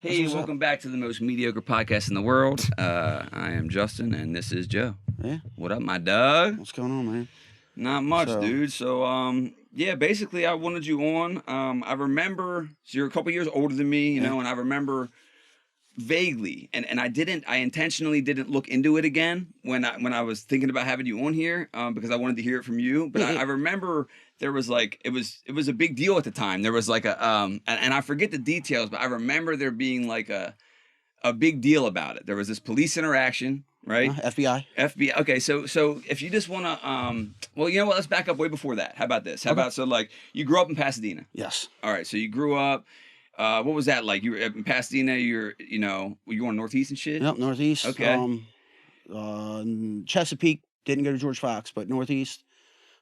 Hey, welcome back to the most mediocre podcast in the world. I am Justin, and this is Joe. Yeah. What up, my dog? What's going on, man? Not much, dude. So, yeah, basically, I wanted you on. I remember, so you're a couple years older than me, you know, and I remember vaguely, and I intentionally didn't look into it again when I was thinking about having you on here, because I wanted to hear it from you. But I remember there was like it was a big deal at the time. There was like a and I forget the details, but I remember there being like a big deal about it. There was this police interaction, right? F.B.I. F.B.I. Okay, so if you just want to, well, you know what? Let's back up way before that. How about this? How about so like you grew up in Pasadena? Yes. All right, so you grew up. What was that like? You were in Pasadena. You were on Northeast and shit. Yep, Northeast. Okay. Chesapeake, didn't go to George Fox, but Northeast.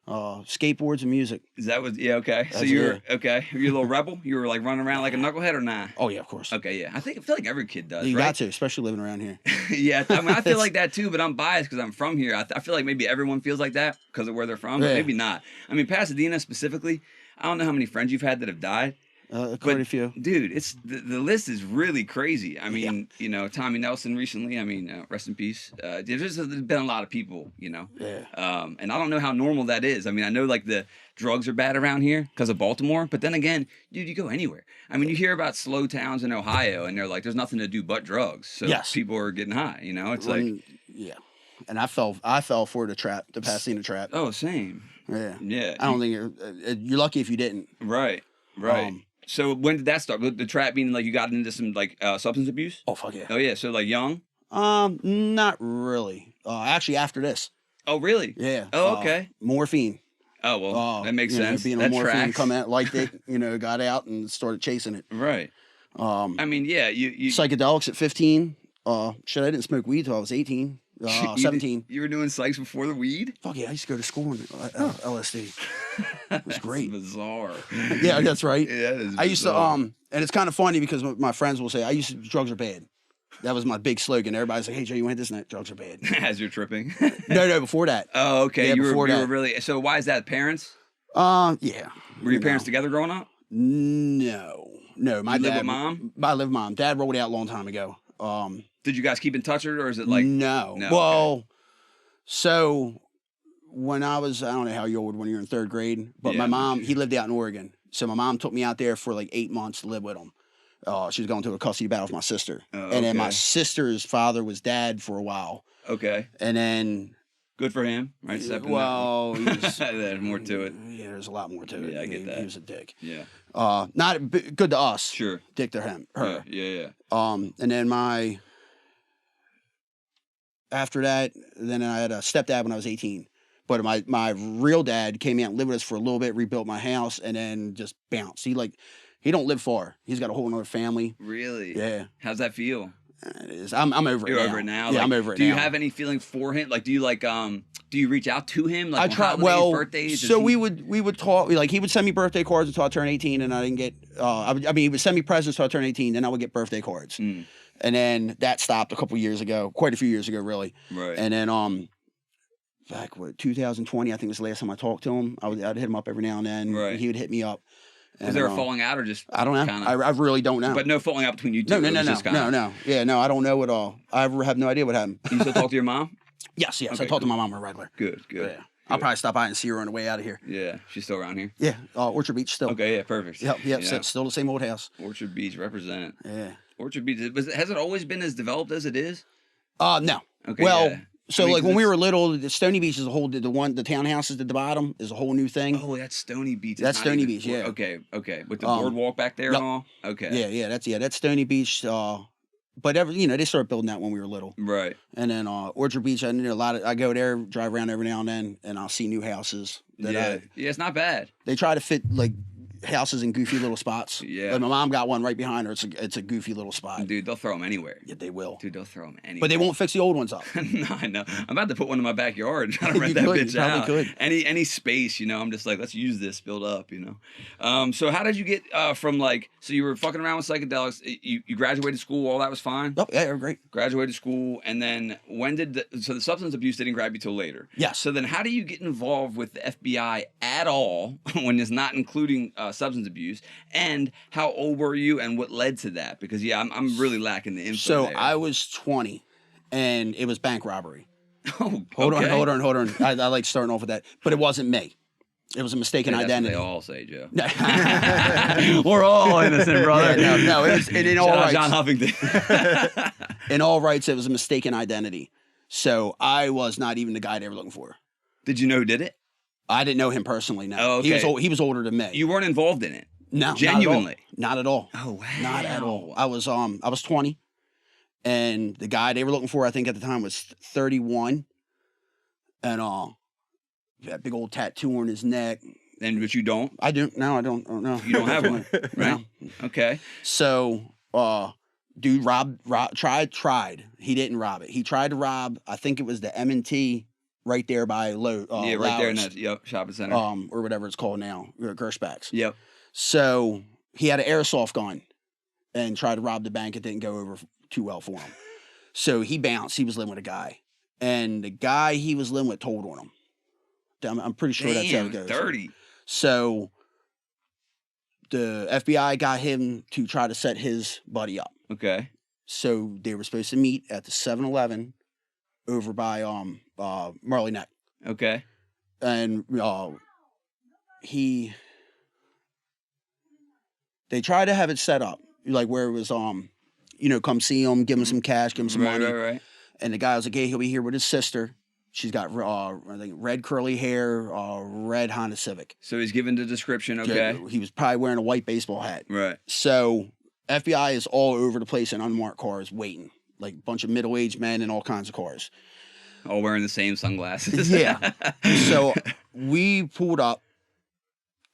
Skateboards and music. Is that what? Yeah. Okay. So That's you're it. okay. Were you a little rebel? You were like running around like a knucklehead or not? Oh yeah, of course. Okay. Yeah. I feel like every kid does. You right? got to, especially living around here. Yeah. I mean, I feel like that too, but I'm biased because I'm from here. I feel like maybe everyone feels like that because of where they're from, but maybe not. I mean, Pasadena specifically. I don't know how many friends you've had that have died. Quite a few. Dude, it's the list is really crazy. I mean, you know, Tommy Nelson recently. I mean, rest in peace. There's been a lot of people, you know. Yeah. And I don't know how normal that is. I mean, I know like the drugs are bad around here because of Baltimore, but then again, dude, you go anywhere. I mean, you hear about slow towns in Ohio, and they're like, there's nothing to do but drugs. So people are getting high. You know, it's yeah. And I fell for the Pasadena trap. Oh, same. Yeah. Yeah. I don't think you're lucky if you didn't. Right. So when did that start? The trap meaning like you got into some like substance abuse? Oh fuck yeah. Oh yeah. So like young? Not really. Actually, after this. Oh really? Yeah. Oh okay. Morphine. Oh well, that makes sense. Being that on morphine, tracks. come out, liked it, got out and started chasing it. Right. I mean, yeah, you psychedelics at 15. I didn't smoke weed till I was 18. 17. You were doing psychs before the weed? Fuck yeah, I used to go to school on LSD. It was great. That's bizarre. Yeah, that's right. Yeah, that is I used to and it's kind of funny because my friends will say drugs are bad. That was my big slogan. Everybody's like, "Hey Joe, you want this and that? Drugs are bad." As you're tripping. No, before that. Oh, okay. Yeah, you were that. really. So why is that? Parents? Yeah. Were your parents together growing up? No. My dad live with mom. I live with mom. Dad rolled out a long time ago. Did you guys keep in touch, or is it like no? Well, okay. So when I was, I don't know how you old when you're in third grade, but my mom, he lived out in Oregon, so my mom took me out there for like 8 months to live with him. She was going through a custody battle with my sister, and then my sister's father was dad for a while. Okay, and then good for him, right? Well, there's more to it. Yeah, there's a lot more to it. Yeah, I get that. He was a dick. Yeah. Not good to us. Sure. Dick to her. Yeah. And then after that, then I had a stepdad when I was 18. But my real dad came out and lived with us for a little bit, rebuilt my house, and then just bounced. He don't live far. He's got a whole other family. Really? Yeah. How's that feel? It is. I'm over it now. You're over it now? Yeah, like, I'm over it now. Do you have any feeling for him? Like, do you reach out to him? Like, I try. Birthdays? So we would talk. Like, he would send me birthday cards until I turned 18, and I didn't get. He would send me presents until I turned 18, then I would get birthday cards. And then that stopped quite a few years ago, really. Right. And then back 2020, I think was the last time I talked to him. I'd hit him up every now and then. Right. He would hit me up. Is there a falling out or just? I don't know. Kinda... I really don't know. But no falling out between you two. No. Yeah, no, I don't know at all. I have no idea what happened. You still talk to your mom? Yes. Okay, I talk to my mom on a regular. Good. Yeah. I'll probably stop by and see her on the way out of here. Yeah, she's still around here. Yeah, Orchard Beach still. Okay, yeah, perfect. Yep. Still the same old house. Orchard Beach represent. Yeah. Orchard Beach has it always been as developed as it is? No. Okay. Well. Yeah. So like when we were little, the Stony Beach is the townhouses at the bottom is a whole new thing. Oh, that's Stony Beach. That's Stony Beach, yeah. Okay. With the boardwalk back there and all. Okay. Yeah. That's Stony Beach. But they started building that when we were little. Right. And then Orchard Beach, I knew a lot of. I go there, drive around every now and then, and I'll see new houses. Yeah, it's not bad. They try to fit like houses in goofy little spots. Yeah. Like my mom got one right behind her. It's a goofy little spot. Dude, they'll throw them anywhere. Yeah, they will. Dude, they'll throw them anywhere. But they won't fix the old ones up. No, I know. I'm about to put one in my backyard and try to rent that bitch out. Could. Any space, I'm just like, let's use this, build up, So how did you get from like, so you were fucking around with psychedelics, you graduated school, all that was fine? Oh, yeah, great. Graduated school, and then when did the substance abuse didn't grab you till later? Yes. So then how do you get involved with the F.B.I. at all when it's not including substance abuse, and how old were you, and what led to that? Because I'm really lacking the info. So there. I was 20, and it was bank robbery. Oh, hold okay. on. I like starting off with that, but it wasn't me. It was a mistaken identity. That's what they all say, Joe. We're all innocent, brother. Yeah, no. It was in all rights. John Huffington. In all rights, it was a mistaken identity. So I was not even the guy they were looking for. Did you know who did it? I didn't know him personally. No, Oh, okay. He was older than me. You weren't involved in it. No, genuinely, not at all. Oh wow, not at all. I was 20, and the guy they were looking for, I think at the time, was 31, and that big old tattoo on his neck. But you don't? I don't. No, I don't. Oh, no. You don't have one, right? No. Okay. So, dude tried. He didn't rob it. He tried to rob, I think it was the M&T right there by right Lowers, there in that shopping center. or whatever it's called now, Gershbacks. Yep. So he had an airsoft gun and tried to rob the bank. It didn't go over too well for him. So he bounced. He was living with a guy, and the guy he was living with told on him. I'm pretty sure that's how it goes. Dirty. So the FBI got him to try to set his buddy up. Okay. So they were supposed to meet at the 7-Eleven over by Marley Neck. Okay. And they tried to have it set up like where it was come see him, give him some cash, give him some money. Right. And the guy was like, "Hey, he'll be here with his sister. She's got I think red curly hair, red Honda Civic." So he's given the description. Okay. He was probably wearing a white baseball hat. Right. So FBI is all over the place in unmarked cars waiting, like a bunch of middle-aged men in all kinds of cars. All wearing the same sunglasses. Yeah. So we pulled up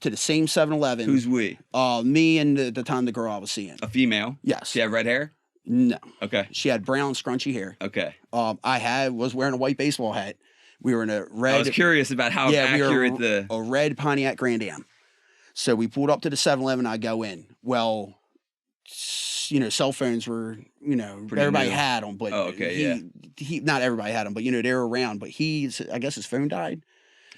to the same 7-Eleven. Who's we? Me and the time the girl I was seeing. A female? Yes. She had red hair? No. Okay. She had brown scrunchy hair. Okay. I was wearing a white baseball hat. We were in a red. I was curious about how accurate a red Pontiac Grand Am. So we pulled up to the 7-Eleven. I go in. Well, cell phones were, pretty everybody new. had them, but he not everybody had them, but they were around. But I guess his phone died.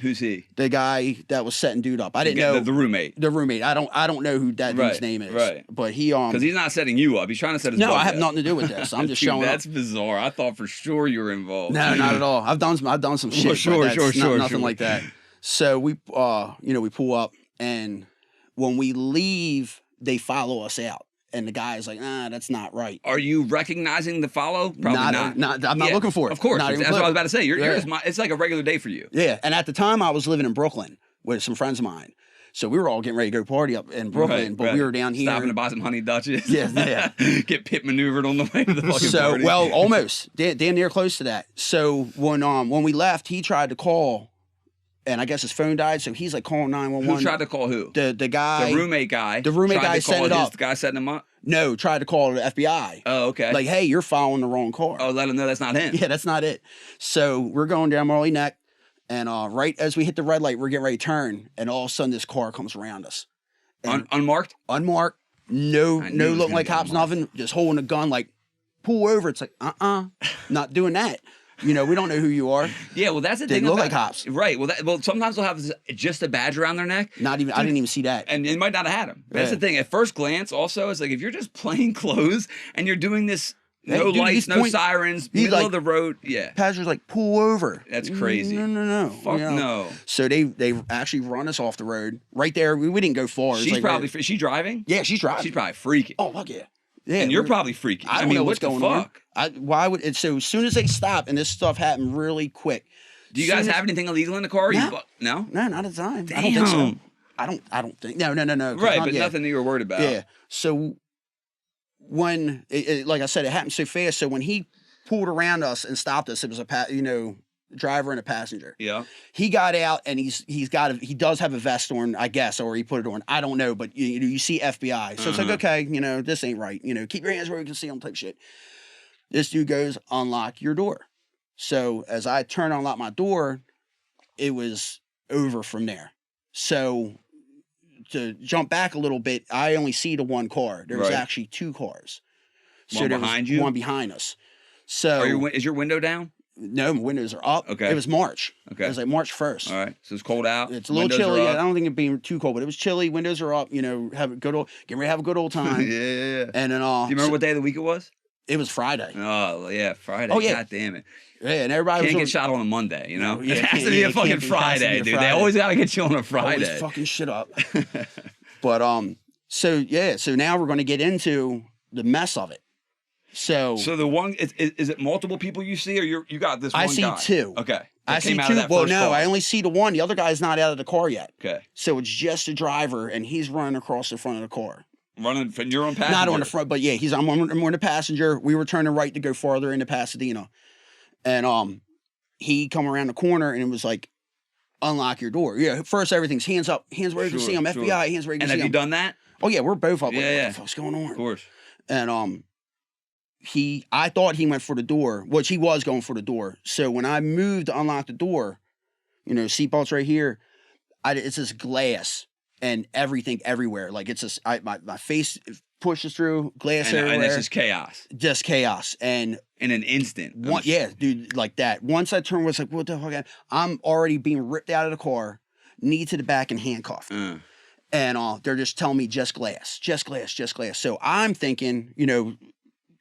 Who's he? The guy that was setting dude up. I didn't know the roommate. The roommate. I don't know who that dude's name is. Right. But he because he's not setting you up. He's trying to set his. No, I have up. nothing to do with this. I'm just showing up. That's bizarre. I thought for sure you were involved. No, not at all. I've done some shit. Sure. Nothing like that. So we we pull up, and when we leave, they follow us out. And the guy's like, that's not right. Are you recognizing the follow? Probably not. I'm not looking for it. Of course. That's what I was about to say. It's like a regular day for you. Yeah. And at the time, I was living in Brooklyn with some friends of mine. So we were all getting ready to go party up in Brooklyn, but we were down here. Stopping to buy some honey Dutches. Yeah. Get pit maneuvered on the way to the fucking party. Well, almost. Damn near close to that. So when we left, he tried to call. And I guess his phone died, so he's like calling 911. Who tried to call who? The guy. The roommate guy. The roommate guy set it up. The guy setting him up? No, tried to call the FBI. Oh, okay. Like, hey, you're following the wrong car. Oh, let him know that's not him. Yeah, that's not it. So we're going down Marley Neck, and right as we hit the red light, we're getting ready to turn, and all of a sudden this car comes around us. Unmarked? Unmarked. No looking like cops, nothing. Just holding a gun, like, pull over. It's like, not doing that. We don't know who you are. Yeah, well, that's the thing. They look like cops, right? Well, sometimes they'll have just a badge around their neck. Not even. I didn't even see that, and it might not have had them. That's the thing. At first glance, also, it's like if you're just plain clothes and you're doing this, no lights, no sirens, middle of the road. Yeah, Pastor's like, pull over. That's crazy. No. Fuck no. So they actually run us off the road right there. We didn't go far. She's probably. Is she driving? Yeah, she's driving. She's probably freaking. Oh fuck yeah. Yeah, and you're probably freaking. I mean, what's going on? Why would it? So as soon as they stop, and this stuff happened really quick. Do you guys have anything illegal in the car? No, no, not at the time. Damn. I don't think so. I don't think. No. Right, but nothing that you were worried about. Yeah. So when, like I said, it happened so fast. So when he pulled around us and stopped us, it was a driver and a passenger. Yeah. He got out, and he does have a vest on, I guess, or he put it on. I don't know, but you see FBI. So it's like, okay, this ain't right. Keep your hands where you can see them type shit. This dude goes, unlock your door. So as I turn and unlock my door, it was over from there. So to jump back a little bit, I only see the one car. There was actually two cars. One behind you? One behind us. So is your window down? No, my windows are up. Okay. It was March. Okay. It was like March 1st. All right. So it's cold out. It's a little chilly. I don't think it being too cold, but it was chilly. Windows are up. You know, getting ready to have a good old time. Yeah. And then, do you remember what day of the week it was? It was Friday. Oh yeah, Friday. Oh yeah. God damn it. Yeah, and everybody can't get shot on a Monday. You know, yeah, it has to be a fucking Friday, dude. They always gotta get you on a Friday. Always fucking shit up. But so now we're going to get into the mess of it. So the one is it multiple people you see, or you got this one I see guy? two. Okay. I see two. Well, no, I only see the one. The other guy's not out of the car yet. Okay. So it's just the driver, and he's running across the front of the car. Running from your own passenger? Not on the front, but yeah, I'm on the passenger. We were turning right to go farther into Pasadena. And he come around the corner and it was like, unlock your door. Yeah, first everything's hands up, hands where you can see them, FBI, hands where you can see them. And have you done that? Oh yeah, we're both up. Yeah, like, yeah. What the fuck's going on? Of course. And I thought he went for the door, which he was going for the door. So when I moved to unlock the door, you know, seatbelts right here, it's this glass and everything everywhere. Like it's just my face pushes through, glass everywhere. And it's just chaos. Just chaos. And in an instant. Yeah, dude, like that. Once I turned, was like, what the fuck? I'm already being ripped out of the car, knee to the back and handcuffed. And they're just telling me just glass. So I'm thinking, you know,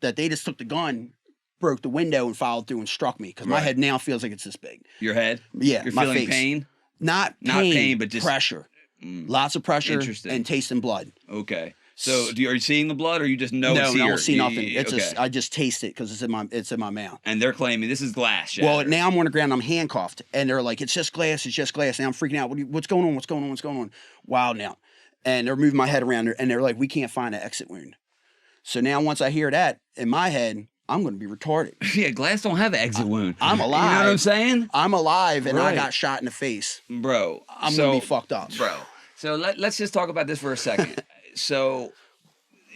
that they just took the gun, broke the window, and followed through and struck me. Because my head now feels like it's this big. Your head? Yeah, You're my feeling face. pain? Not pain, but just pressure. Lots of pressure and tasting blood. Okay. So are you seeing the blood, or you just know it's here? No, I don't see nothing. It's okay. just I just taste it because it's in my mouth. And they're claiming this is glass shatter. Well, now I'm on the ground. I'm handcuffed, and they're like, "It's just glass. It's just glass." And I'm freaking out. What's going on? What's going on? What's going on? Wild now. And they're moving my head around, and they're like, "We can't find an exit wound." So now, once I hear that in my head, I'm going to be retarded. Yeah, glass don't have an exit wound. I'm alive. You know what I'm saying? I'm alive, and I got shot in the face. Bro. I'm going to be fucked up. Bro. So let's just talk about this for a second. So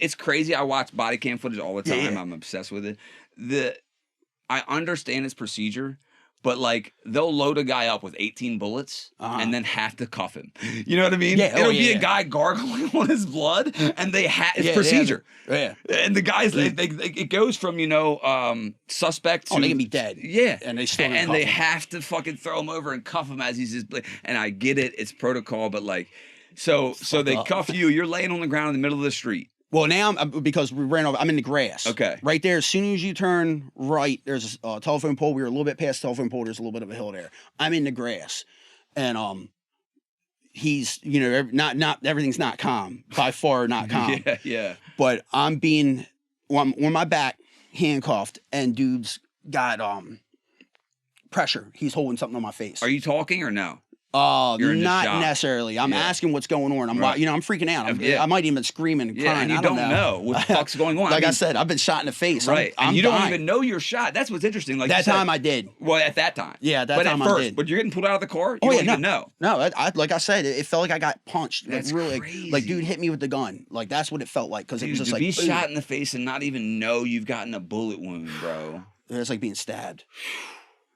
it's crazy. I watch body cam footage all the time. Yeah. I'm obsessed with it. I understand its procedure, but like they'll load a guy up with 18 bullets and then have to cuff him. You know what I mean? Yeah. It'll be a guy gargling on his blood, and it's procedure. Yeah. And the guys, it goes from suspect to they can be dead. Yeah. And they still they have to fucking throw him over and cuff him as he's just. And I get it, it's protocol, but like, so they cuff you. You're laying on the ground in the middle of the street. Well, now because we ran over, I'm in the grass. Okay. Right there, as soon as you turn right, there's a telephone pole. We were a little bit past the telephone pole. There's a little bit of a hill there. I'm in the grass, and he's not everything's not calm, by far not calm. Yeah. But I'm on my back, handcuffed, and dude's got pressure. He's holding something on my face. Are you talking or no? Not necessarily. I'm asking what's going on. I'm freaking out. I might even screaming and crying. And you don't know what the fuck's going on. Like I said, I've been shot in the face. Right. And you don't even know you're shot. That's what's interesting. Like that time I did. Well, at that time. Yeah, that time I did. But you're getting pulled out of the car? You don't even know. No, like I said, it felt like I got punched. That's really crazy. Like dude hit me with the gun. Like that's what it felt like. Because it was just to be shot in the face and not even know you've gotten a bullet wound, bro. It's like being stabbed.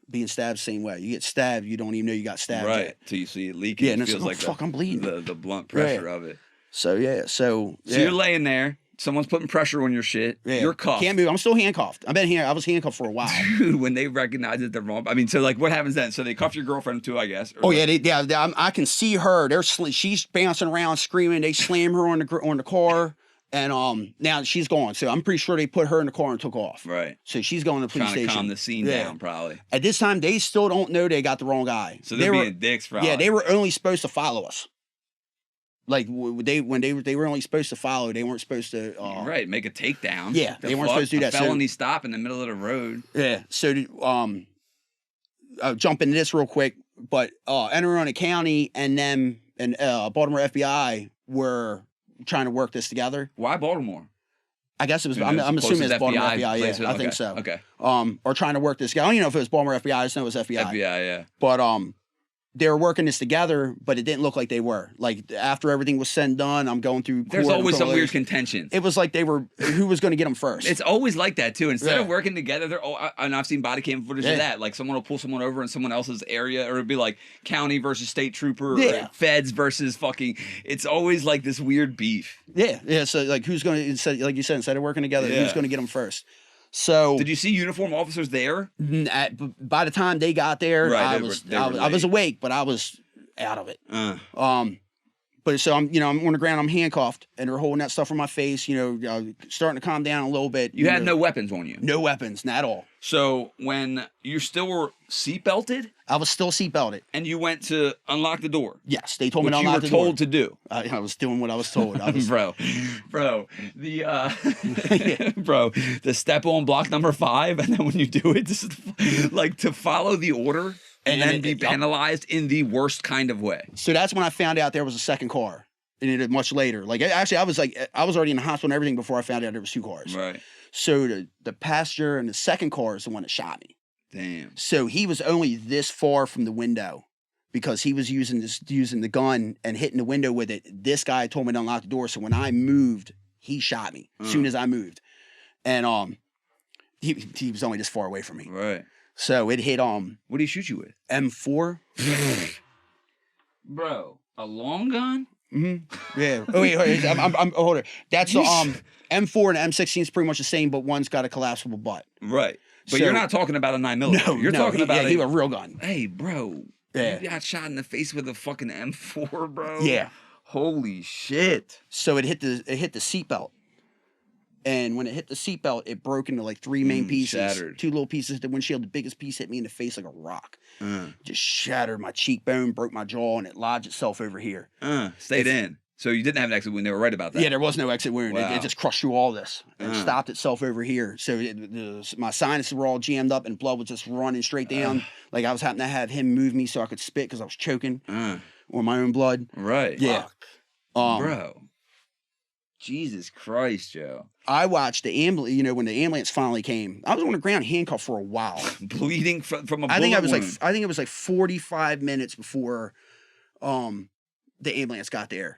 Being stabbed same way. You get stabbed, you don't even know you got stabbed. Right. Till you see it leaking. Yeah, and it feels like fuck, I'm bleeding. The blunt pressure of it. So So you're laying there. Someone's putting pressure on your shit. Yeah. You're cuffed. Can't move. I'm still handcuffed. I've been here. I was handcuffed for a while. Dude, when they recognize that they're wrong. I mean, so like, what happens then? So they cuff your girlfriend too, I guess. I can see her. She's bouncing around, screaming. They slam her on the car. And now she's gone. So I'm pretty sure they put her in the car and took off. Right. So she's going to the police station. Trying to calm the scene down, probably. At this time, they still don't know they got the wrong guy. So they're being dicks, probably. Yeah, they were only supposed to follow us. Like when they were only supposed to follow, they weren't supposed to. Right, make a takedown. Yeah, they weren't supposed to do that. Felony stop in the middle of the road. Yeah. So I'll jump into this real quick, but Anne Arundel County and them and Baltimore FBI were trying to work this together. Why Baltimore? I guess it was. I'm assuming it's Baltimore FBI. Yeah, I think so. Okay. Or trying to work this together. I don't even know if it was Baltimore FBI. I just know it was FBI. FBI, yeah. But they were working this together, but it didn't look like they were. Like after everything was said and done, I'm going through. There's always some weird contention. It was like they were. Who was going to get them first? It's always like that too. Instead of working together, and I've seen body cam footage of that. Like someone will pull someone over in someone else's area, or it'd be like county versus state trooper, or feds versus fucking. It's always like this weird beef. Yeah. So like, who's going to? Like you said, instead of working together, who's going to get them first? So did you see uniformed officers there? By the time they got there, Right, I was awake, but I was out of it. But so I'm on the ground, I'm handcuffed, and they're holding that stuff on my face, starting to calm down a little bit. You had no weapons on you? No weapons, not at all. So when you still were seatbelted? I was still seatbelted. And you went to unlock the door? Yes, they told me to unlock the door. You were told to do? I was doing what I was told. Bro, the step on block number 5, and then when you do it, this is like to follow the order. And then be penalized in the worst kind of way. So that's when I found out there was a second car. And it much later. Like, actually, I was already in the hospital and everything before I found out there was 2 cars. Right. So the passenger in the second car is the one that shot me. Damn. So he was only this far from the window because he was using the gun and hitting the window with it. This guy told me to unlock the door. So when I moved, he shot me as soon as I moved. And he was only this far away from me. Right. So it hit What did he shoot you with? M4. Bro, a long gun? Mm-hmm. Yeah. Oh wait, I'm hold it. That's the M4 and M16 is pretty much the same, but one's got a collapsible butt. Right. But you're not talking about a 9mm. No, you're talking about a real gun. Hey, bro. Yeah. You got shot in the face with a fucking M4, bro. Yeah. Holy shit. So it hit the seatbelt. And when it hit the seatbelt, it broke into like 3 main pieces. Shattered. 2 little pieces. The windshield, the biggest piece hit me in the face like a rock. Just shattered my cheekbone, broke my jaw, and it lodged itself over here. Stayed in. So you didn't have an exit wound. They were right about that. Yeah, there was no exit wound. Wow. It just crushed through all this. And stopped itself over here. So my sinuses were all jammed up and blood was just running straight down. Like I was having to have him move me so I could spit because I was choking on my own blood. Right. Yeah. Bro. Jesus Christ, Joe. I watched the ambulance, when the ambulance finally came. I was on the ground handcuffed for a while. Bleeding from a bullet I think it was like 45 minutes before the ambulance got there.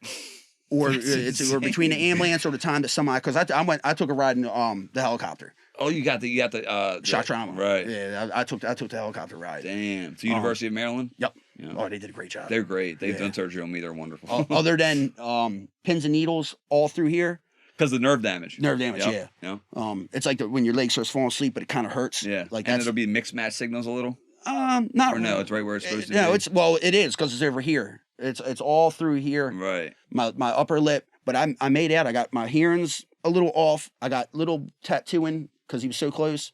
Or or between the ambulance or the time that somebody, because I took a ride in the helicopter. Oh, you got the shock trauma. Right. Yeah, I took the helicopter ride. Damn. To University of Maryland? Yep. Yeah. Oh, they did a great job. They're great. They've done surgery on me. They're wonderful. Other than pins and needles all through here. Because of nerve damage. Nerve damage, yeah. It's like when your leg starts falling asleep, but it kind of hurts. Yeah. Like and it'll be mixed match signals a little? Not or no, it's right where it's supposed to be. No, it is because it's over here. It's all through here. Right. My upper lip, but I made out. I got my hearing's a little off. I got little tattooing because he was so close.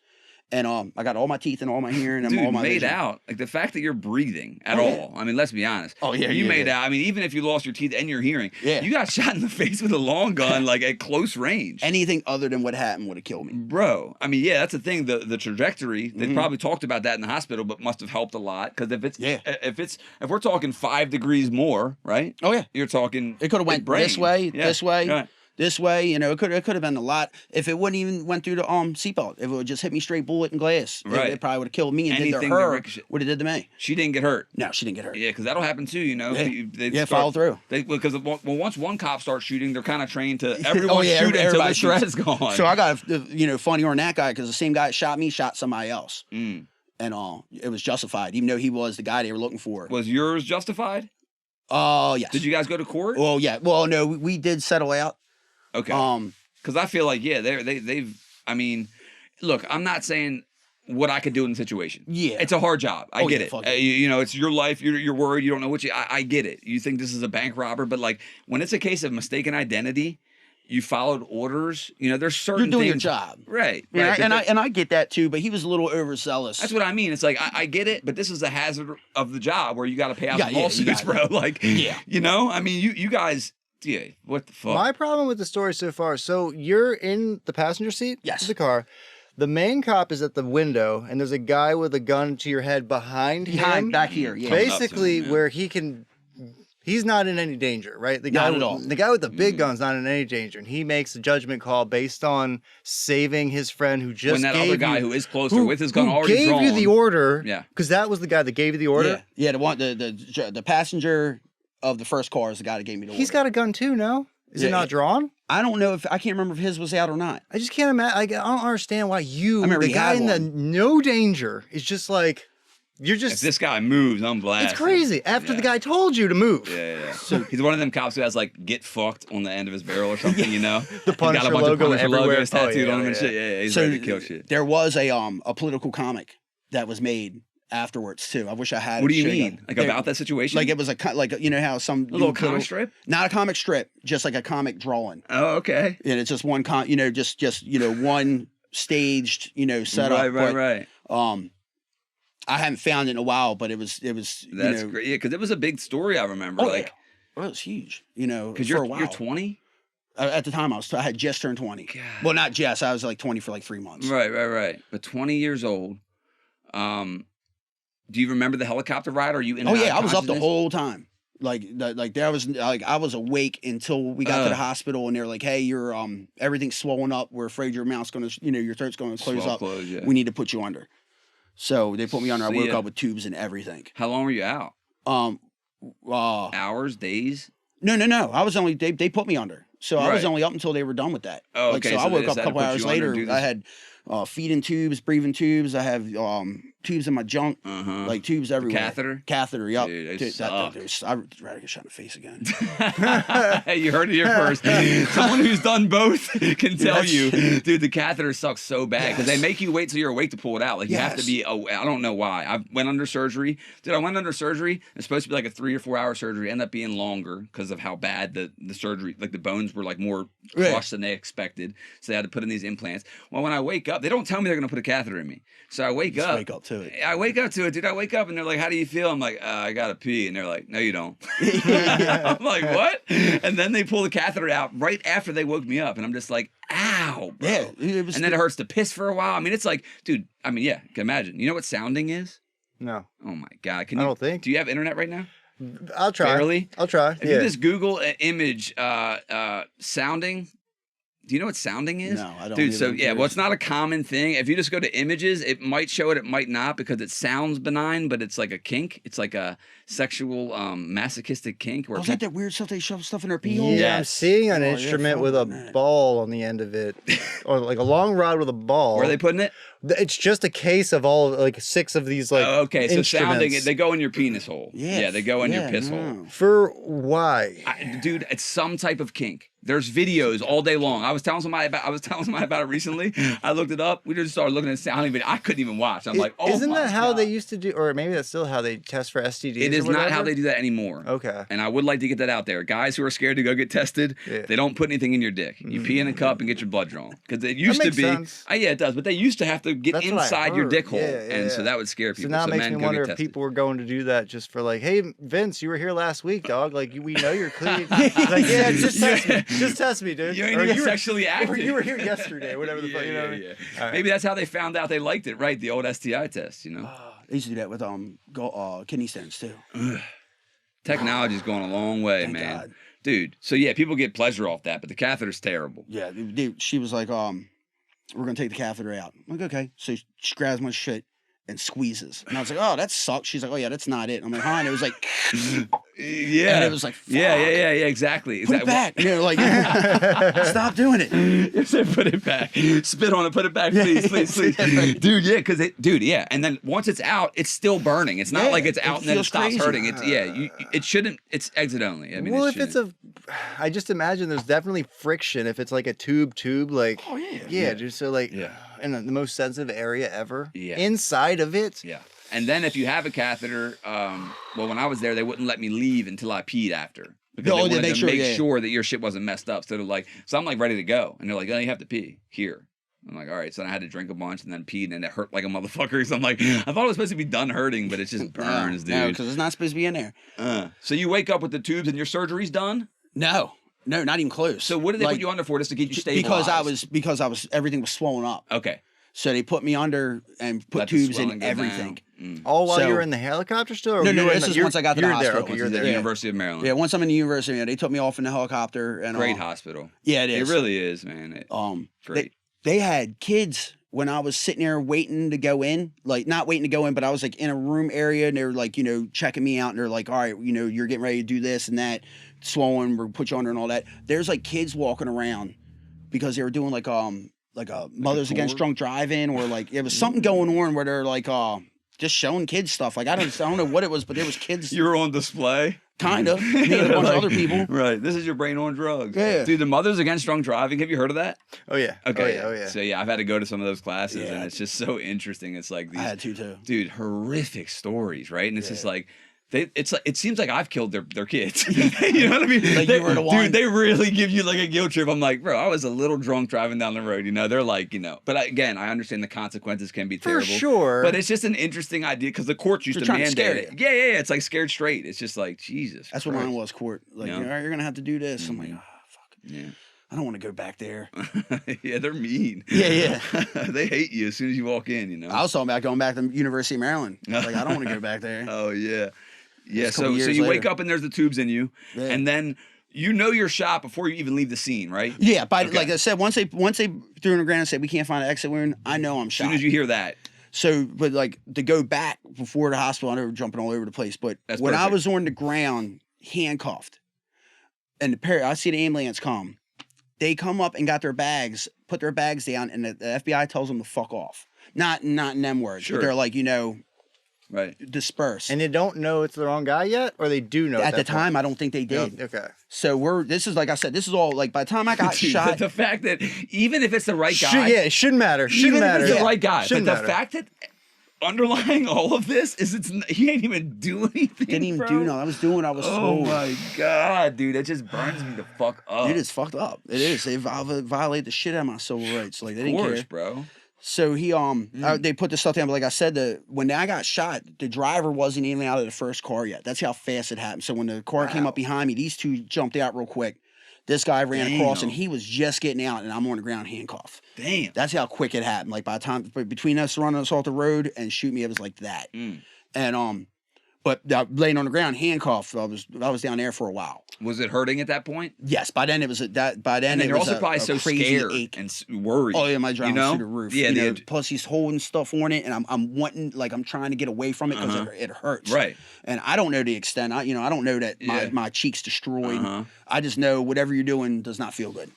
And I got all my teeth and all my hearing and all my made vision. out. Like the fact that you're breathing at all. I mean, let's be honest. Oh yeah, you made out. I mean, even if you lost your teeth and your hearing, yeah, you got shot in the face with a long gun, like at close range. Anything other than what happened would have killed me, bro. I mean, yeah, that's the thing. The trajectory. They probably talked about that in the hospital, but must have helped a lot because if we're talking 5 degrees more, right? Oh yeah, you're talking. It could have went this way, this way. Right. This way, it could have been a lot. If it wouldn't even went through the seatbelt, if it would just hit me straight bullet and glass, it probably would have killed me and did to her. Would have did to me. She didn't get hurt. No, she didn't get hurt. Yeah, because that'll happen too. Follow through. Because once one cop starts shooting, they're kind of trained to everyone shoot until the threat is gone. So I got funny on that guy because the same guy that shot me shot somebody else, and it was justified, even though he was the guy they were looking for. Was yours justified? Yes. Did you guys go to court? Well, yeah. Well, no, we did settle out. Okay. Because I feel like they've. I mean, look, I'm not saying what I could do in the situation. Yeah, it's a hard job. I get it. It's your life. You're worried. You don't know what I get it. You think this is a bank robber, but like when it's a case of mistaken identity, you followed orders. There's certain. You're doing things, your job, right? Yeah, right. And I get that too. But he was a little overzealous. That's what I mean. It's like I get it, but this is the hazard of the job where you got to pay out the lawsuits, bro. Like, I mean, you guys. Yeah, what the fuck? My problem with the story so far, so you're in the passenger seat of the car. The main cop is at the window, and there's a guy with a gun to your head behind him. Back here, yeah. Basically, where he's not in any danger, right? Not at all. The guy with the big gun's not in any danger, and he makes a judgment call based on saving his friend who just when that other guy who is closer with his gun already drawn. Gave you the order. Yeah. Because that was the guy that gave you the order. Yeah, the passenger of the first car is the guy that gave me the order. He's got a gun too, no? Is it not drawn? I don't know I can't remember if his was out or not. I just can't imagine. I don't understand why the guy in the no danger is just like, You're just. If this guy moves, I'm blasted. It's crazy. After the guy told you to move. Yeah. So he's one of them cops who has like "get fucked" on the end of his barrel or something. You know, the Punisher got a bunch logo of Punisher everywhere. logos tattooed on him and shit. Yeah, he's ready to kill shit. There was a political comic that was made afterwards too. I wish I had. What do you mean? Like about that situation? Like it was like you know how some a little comic strip? Not a comic strip, just like a comic drawing. Oh, okay. And it's just one just one staged setup. Right. I haven't found it in a while, but it was. That's great. Yeah, because it was a big story. I remember. Well, it was huge. Because you're 20. At the time, I had just turned 20. God. Well, not just. I was like 20 for like 3 months. Right. But 20 years old. Do you remember the helicopter ride? Or are you in? Oh yeah, I was up the whole time. I was awake until we got to the hospital, and they're like, "Hey, you're everything's swollen up. We're afraid your mouth's gonna, your throat's gonna close up. Yeah. We need to put you under." So they put me under. I woke up with tubes and everything. How long were you out? Hours, days? No. I was only they put me under. So I was only up until they were done with that. Oh, okay. So I woke up a couple hours later. I had feeding tubes, breathing tubes. I have tubes in my junk, like tubes everywhere. Catheter, yep. Dude, I'd rather get shot in the face again. You heard it here first. Someone who's done both can tell you, dude, the catheter sucks so bad because they make you wait till you're awake to pull it out. Like you have to be. I don't know why. I went under surgery. Dude, I went under surgery. It's supposed to be like a 3 or 4 hour surgery. Ended up being longer because of how bad the surgery. Like the bones were like more crushed than they expected. So they had to put in these implants. Well, when I wake up, they don't tell me they're gonna put a catheter in me. So I wake up. Wake up to it. I wake up to it, dude. I wake up and they're like, "How do you feel?" I'm like, "I gotta pee," and they're like, "No, you don't." I'm like, "What?" And then they pull the catheter out right after they woke me up, and I'm just like, "Ow, bro!" Yeah, and then it hurts to piss for a while. I mean, it's like, dude. I mean, yeah, can imagine. You know what sounding is? No. Oh my god, I don't think. Do you have internet right now? I'll try. Barely. I'll try. If you just Google an image, sounding. Do you know what sounding is? No, I don't. Dude, so well, it's not a common thing. If you just go to images, it might show it, it might not, because it sounds benign, but it's like a kink. It's like a sexual masochistic kink. Is that weird stuff they shove stuff in their pee hole? Yeah, I'm seeing an instrument with a ball on the end of it, or like a long rod with a ball. Where are they putting it? It's just a case of all like 6 of these like. Oh, okay, so sounding, they go in your penis hole. Yeah, they go in your piss hole. For why? Dude, it's some type of kink. There's videos all day long. I was telling somebody about it recently. I looked it up. We just started looking at sounding video. I couldn't even watch. I'm like, oh, isn't that how they used to do, or maybe that's still how they test for STDs? It is not how they do that anymore. Okay. And I would like to get that out there. Guys who are scared to go get tested, they don't put anything in your dick. You pee in a cup and get your blood drawn. Because it used to be. Yeah, it does. But they used to have to get inside your dick hole, and so that would scare people. So now it makes me wonder if people were going to do that just for like, hey, Vince, you were here last week, dog. Like we know you're clean. Like, yeah, just test me. Just test me, dude. You ain't even sexually active. You were here yesterday, whatever the fuck, you know. Right. Maybe that's how they found out they liked it, right? The old STI test, you know. They used to do that with kidney stones too. Technology's going a long way, Thank man. God. Dude, so yeah, people get pleasure off that, but the catheter's terrible. Yeah, dude, she was like, we're gonna take the catheter out. I'm like, okay. So she grabs my shit and squeezes. And I was like, oh, that sucks. She's like, oh yeah, that's not it. I'm like, huh? And it was like, yeah. And it was like, fuck. Yeah, exactly. Put it back. Like, stop doing it. You said put it back. Spit on it, put it back, please. Dude, yeah, because yeah. And then once it's out, it's still burning. It's not like it's out and then it stops hurting. It's it shouldn't, it's exit only. I mean, well, I just imagine there's definitely friction if it's like a tube, like, just so like, in the most sensitive area ever. Yeah. Inside of it. Yeah. And then if you have a catheter, well, when I was there, they wouldn't let me leave until I peed after. Because they wanted to make sure that your shit wasn't messed up. So they're like, so I'm like ready to go. And they're like, oh, you have to pee here. I'm like, all right. So then I had to drink a bunch and then peed, and it hurt like a motherfucker. So I'm like, I thought it was supposed to be done hurting, but it just burns, dude. No, because it's not supposed to be in there. So you wake up with the tubes and your surgery's done? No, not even close. So what did they put you under for, just to get you stabilized? Because everything was swollen up. Okay. So they put me under and put tubes in everything. All while you were in the helicopter still? Or no, this is once I got to the hospital. Okay, you're there. University of Maryland. Yeah, once I'm in the University, they took me off in the helicopter. And great hospital. Yeah, it is. It really is, man. Great. They had kids when I was sitting there waiting to go in, like not waiting to go in, but I was like in a room area, and they were like, checking me out, and they're like, all right, you're getting ready to do this and that, swollen, we'll put you under and all that. There's like kids walking around because they were doing like a Mothers Against Drunk Driving, or like it was something going on where they're like just showing kids stuff. Like I don't know what it was, but there was kids. You were on display. Kind of. Me and a bunch of other people. Right. This is your brain on drugs. Yeah. Dude, the Mothers Against Drunk Driving. Have you heard of that? Oh yeah. Okay. Oh yeah. So yeah, I've had to go to some of those classes, and it's just so interesting. It's like these. I had to too. Dude, horrific stories, right? And it's just like. It seems like I've killed their kids. You know what I mean? Like you were the one. Dude, they really give you like a guilt trip. I'm like, bro, I was a little drunk driving down the road. You know, they're like, you know. But again, I understand the consequences can be terrible. For sure. But it's just an interesting idea because the courts used to mandate it. Yeah. It's like scared straight. It's just like Jesus. That's what mine was. Court. Like, all right, you're gonna have to do this. I'm like, oh fuck. Yeah. I don't want to go back there. Yeah, they're mean. Yeah. They hate you as soon as you walk in. You know. I was talking about going back to the University of Maryland. Like, I don't want to go back there. Oh yeah. Yeah, so you wake up and there's the tubes in you, and then you know you're shot before you even leave the scene, right? Yeah, but like I said, once they threw in the ground and said we can't find an exit wound, I know I'm shot. As soon as you hear that. So, but like to go back before the hospital, I know we're jumping all over the place, but when I was on the ground, handcuffed, and I see the ambulance come, they come up and got their bags, put their bags down, and the FBI tells them to fuck off. Not in them words, but they're like, you know. Right. Disperse. And they don't know it's the wrong guy yet? Or they do know at the time, I don't think they did. No, okay. So this is like I said, this is all like by the time I got shot. The fact that even if it's the right guy. It shouldn't matter. Even if it's the right guy. But the fact that underlying all of this is he ain't even do anything. Didn't even do nothing. I was doing what I was told. Oh my God, dude. It just burns me the fuck up. It is fucked up. It is. They violate the shit out of my civil rights. Like they didn't care. Bro. So they put the stuff down, but like I said, when I got shot, the driver wasn't even out of the first car yet. That's how fast it happened. So when the car came up behind me, these two jumped out real quick. This guy ran across, and he was just getting out, and I'm on the ground handcuffed. Damn. That's how quick it happened. Like by the time between us running us off the road and shooting me, it was like that. And but laying on the ground handcuffed, I was down there for a while. Was it hurting at that point? Yes. By then it was By then and it you're was also probably so scared ache. and worried. Oh yeah, my adrenaline through the roof. Yeah. Plus he's holding stuff on it, and I'm wanting, like I'm trying to get away from it because it hurts. Right. And I don't know the extent. I don't know that my cheeks destroyed. I just know whatever you're doing does not feel good.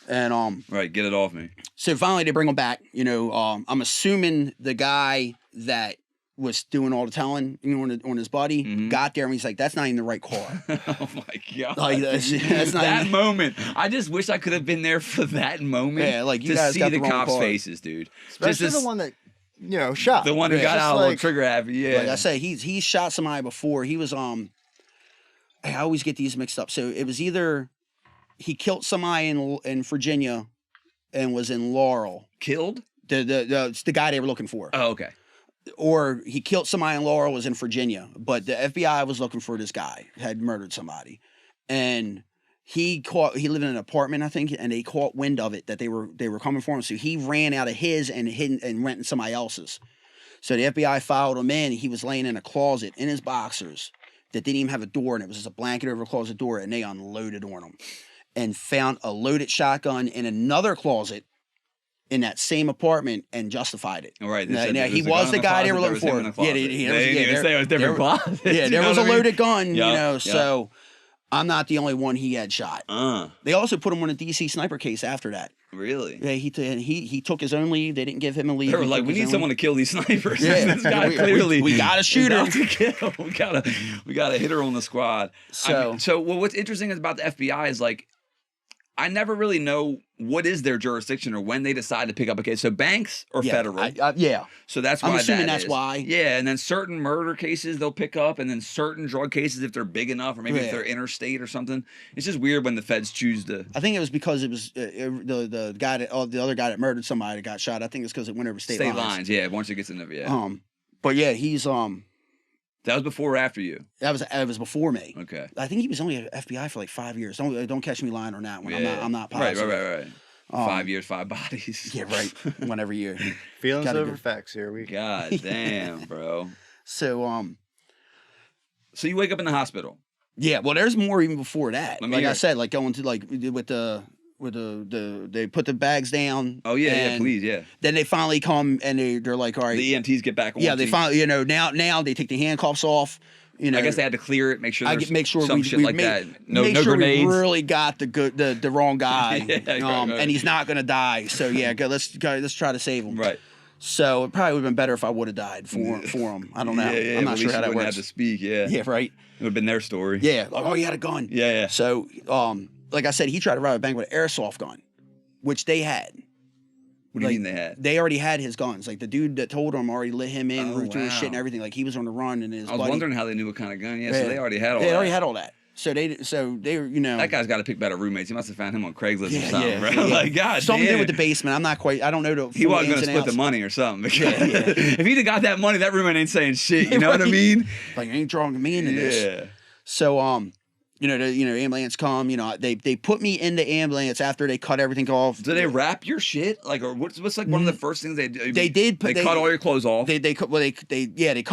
And right, get it off me. So finally they bring him back. I'm assuming the guy that was doing all the telling, on his buddy, got there and he's like, that's not even the right car. Oh my God. Like, that's not that even... moment. I just wish I could have been there for that moment. Yeah, like you to guys see got the wrong cops' car. faces, dude. Especially the one that, shot. The one who got out like, trigger happy, yeah. Like I say, he's shot somebody before. He was, I always get these mixed up. So it was either he killed somebody in Virginia and was in Laurel. Killed? It's the guy they were looking for. Oh, okay. Or he killed somebody in Laurel, was in Virginia, but the FBI was looking for this guy, had murdered somebody, and he lived in an apartment, I think, and they caught wind of it that they were coming for him, so he ran out of his and went in somebody else's. So the FBI followed him in. He was laying in a closet in his boxers that didn't even have a door, and it was just a blanket over a closet door, and they unloaded on him and found a loaded shotgun in another closet in that same apartment and justified it. All right. Now, he was the guy they were looking for. Yeah, they didn't even say it was different closets. Yeah, there was a loaded gun, so I'm not the only one he had shot. They also put him on a DC sniper case after that. Really? Yeah, he took his own leave. They didn't give him a leave. They were like, we need someone to kill these snipers. Yeah. This guy clearly we got to shoot her. We gotta hit her on the squad. So what's interesting about the FBI is like, I never really know what is their jurisdiction or when they decide to pick up a case. So banks or federal. Yeah. So that's why I'm assuming that's why. Yeah, and then certain murder cases they'll pick up, and then certain drug cases if they're big enough, or maybe if they're interstate or something. It's just weird when the feds choose to. I think it was because it was the guy that the other guy that murdered somebody that got shot. I think it's because it went over state lines. Yeah. Once it gets in there, But yeah, he's That was before or after you? That was before me. Okay. I think he was only at FBI for like 5 years. Don't catch me lying on that one. Yeah. I'm not positive. Right. 5 years, 5 bodies. Yeah, right. One every year. Feelings over facts here. God damn, bro. So So you wake up in the hospital. Yeah. Well, there's more even before that. Like I said, like going to like with the they put the bags down. Oh yeah, please, yeah. Then they finally come and they're like, all right. The EMTs get back on. Yeah, they finally, now they take the handcuffs off. I guess they had to clear it, make sure some shit like that. No grenades. We really got the wrong guy. Right. And he's not gonna die. So yeah, let's try to save him. Right. So it probably would have been better if I would have died for him. I don't know. Yeah, I'm not sure how that wouldn't works. have to speak. Yeah. Yeah, right. It would have been their story. Yeah. Like, oh, he had a gun. Yeah. So, like I said, he tried to rob a bank with an airsoft gun, which they had. What do you mean they had? They already had his guns. Like the dude that told him already lit him in, root through his shit and wow. everything. Like he was on the run and his I was buddy. wondering how they knew what kind of gun. Yeah, so they already had all that. They already had all that. So they were, you know. That guy's got to pick better roommates. He must have found him on Craigslist or something, bro. Yeah. Like, God something to do damn. with the basement. I'm not quite. I don't know the. He wasn't going to split the money or something. Because Yeah. if he'd have got that money, that roommate ain't saying shit. You know what I mean? Like, ain't drawing me into this. Yeah. So, ambulance come. You know, they put me in the ambulance after they cut everything off. Do they wrap your shit? Like, or what's like one of the first things they do? They did. They cut all your clothes off. They cut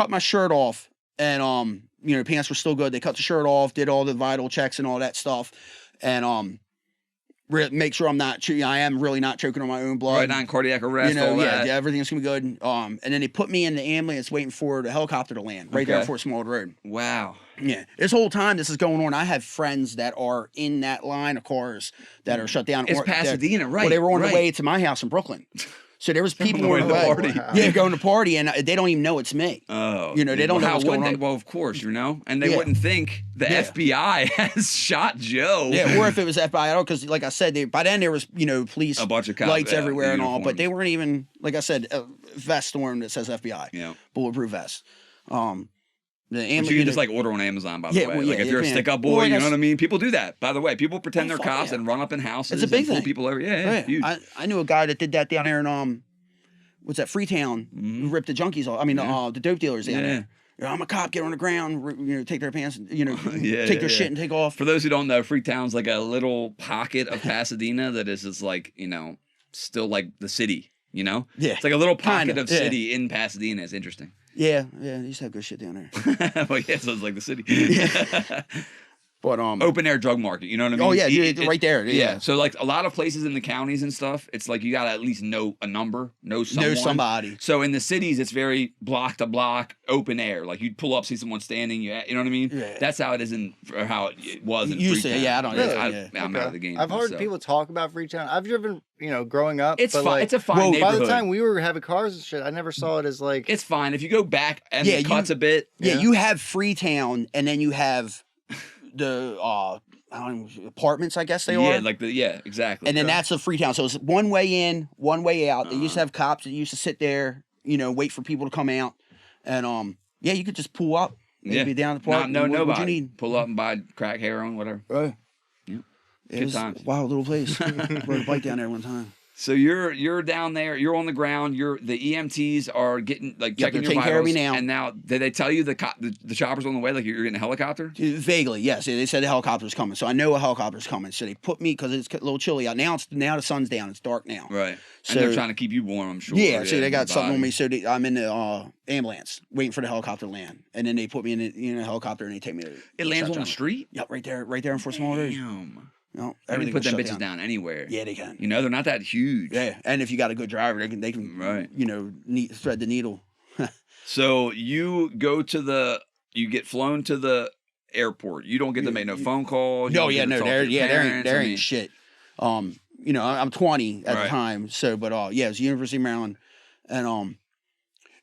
my shirt off, and the pants were still good. They cut the shirt off, did all the vital checks and all that stuff, and make sure I'm not. I am really not choking on my own blood. Right, not in cardiac arrest. All that. Yeah, everything's gonna be good. And then they put me in the ambulance, waiting for the helicopter to land right there before Small Road. Wow. Yeah, this whole time this is going on, I have friends that are in that line of cars that are shut down. It's Pasadena, right? Well, they were on right. the way to my house in Brooklyn. So there was people Going on to the way. party. Wow. Yeah, going to party, and they don't even know it's me. Oh, They don't know how what's would going they? on. Well, of course, and they wouldn't think the FBI has shot Joe. Yeah, or if it was F.B.I, because like I said, by then there was police, A bunch of cops, lights everywhere and all, uniforms. but they weren't even, like I said, a vest on that says F.B.I. Yeah. Bulletproof vest. The But you can just like order on Amazon, by the Yeah, way. well, Like yeah, if you're a you can. stick up boy, Well, you know that's- what I mean? People do that, by the way. People pretend they're fuck cops yeah. and run up in houses. It's a big and pull thing. people over. Yeah, huge. I knew a guy that did that down there in what's that, Freetown, who ripped the junkies off. I mean, the dope dealers down there. I'm a cop, get on the ground, take their pants, take their shit and take off. For those who don't know, Freetown's like a little pocket of Pasadena that is just like, still like the city, Yeah. It's like a little pocket Kinda, of city in Pasadena. It's interesting. Yeah, they used to have good shit down there. Well, yeah, so it's like the city. But Open air drug market, you know what I mean? Oh yeah, right there. Yeah. So like a lot of places in the counties and stuff, it's like you gotta at least know a number, know someone. Know somebody. So in the cities, it's very block to block, open air. Like you'd pull up, see someone standing. You know what I mean? Yeah. That's how it is or how it was. In Used to, Freetown. yeah, I don't. Really? Yeah. I'm out of the game. I've heard so. people talk about Freetown. I've driven, growing up. It's but fine. like, It's a fine by neighborhood. the time we were having cars and shit, I never saw it as like. It's fine if you go back and Yeah, it cuts a bit. Yeah, you have Freetown, and then you have the apartments, I guess they are. Yeah, exactly. And then that's a Freetown. So it's one way in, one way out. They used to have cops that used to sit there, wait for people to come out. And you could just pull up, maybe down the park. Nobody. What you need? Pull up and buy crack, heroin, whatever. Yeah. It Good was times. a wild little place. Rode a bike down there one time. So you're down there. You're on the ground. The EMTs are getting checking they're your taking vitals. care of me now. And now, did they tell you the chopper's on the way? Like you're getting a helicopter? Vaguely, yes. They said the helicopter's coming, so I know a helicopter's coming. So they put me because it's a little chilly out now. Now the sun's down. It's dark now. Right. So, and they're trying to keep you warm, I'm sure. Yeah. So they got something on body. me. So I'm in the ambulance waiting for the helicopter to land, and then they put me in a helicopter and they take me to. It lands on the Shutdown. street? Yep, right there in Fort Small Road. Damn. No, They can everything put was them shut bitches down anywhere. Yeah, they can. They're not that huge. Yeah, and if you got a good driver, they can Right. thread the needle. So you get flown to the airport. You don't get to make no phone calls. No, there ain't shit. I'm 20 at Right. the time, so but it was University of Maryland, and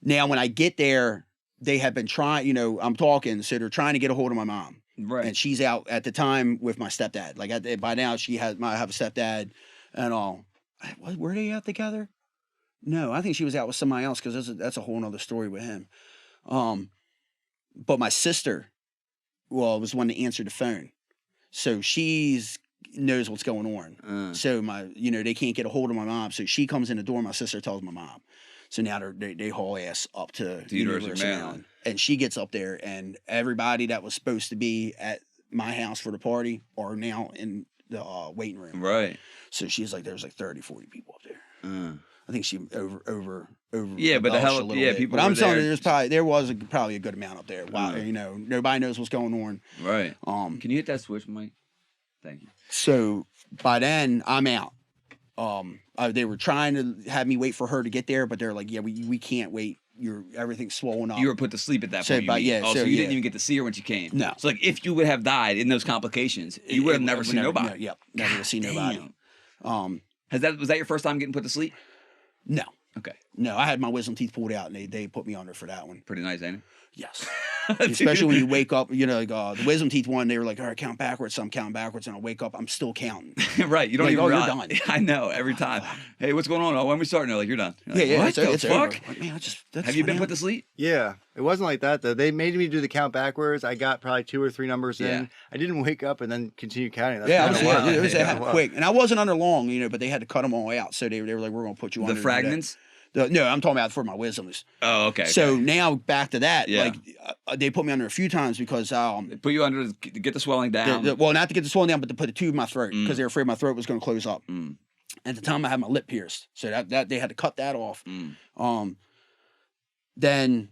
now when I get there, they have been trying. I'm talking, so they're trying to get a hold of my mom. Right. And she's out at the time with my stepdad. Like by now, might have a stepdad, and all. Were they out together? No, I think she was out with somebody else because that's a whole nother story with him. But my sister, was the one that answered the phone, so she's knows what's going on. So they can't get a hold of my mom, so she comes in the door. My sister tells my mom. So now they haul ass up to University of Maryland. And she gets up there, and everybody that was supposed to be at my house for the party are now in the waiting room. Right. So she's like, there's like 30, 40 people up there. I think she over. Yeah, but people. But I'm telling you, there. there was probably a good amount up there. Wow, nobody knows what's going on. Right. Can you hit that switch, Mike? Thank you. So by then, I'm out. They were trying to have me wait for her to get there, but they're like, yeah, we can't wait. Everything's swollen up. You were put to sleep at that So, point. but, you yeah, so so, you yeah. didn't even get to see her when she came. No. So like, if you would have died in those complications, you would have never seen nobody. No, yep, never seen nobody. Was that your first time getting put to sleep? No. Okay. No, I had my wisdom teeth pulled out, and they put me under for that one. Pretty nice, ain't it? Yes. Especially when you wake up, you know, like the wisdom teeth one, they were like, all right, count backwards. So I'm counting backwards, and I wake up, I'm still counting. Right. You don't like, even you're realize. done. I know, every time. Hey, what's going on? Oh, when we starting? They're like, you're done. You're Yeah, like, yeah. What It's the fuck? over. Like, man, Have you been put to sleep? Yeah. It wasn't like that, though. They made me do the count backwards. I got probably 2 or 3 numbers in. I didn't wake up and then continue counting. That's it was quick. And I wasn't under long, you know, but they had to cut them all out. So they were like, we're going to put you under. The fragments? No, I'm talking about for my wisdoms. Oh, okay. So now back to that. Like they put me under a few times because they put you under to get the swelling down. Well, not to get the swelling down, but to put a tube in my throat because they were afraid my throat was going to close up. At the time, I had my lip pierced, so that they had to cut that off. Then,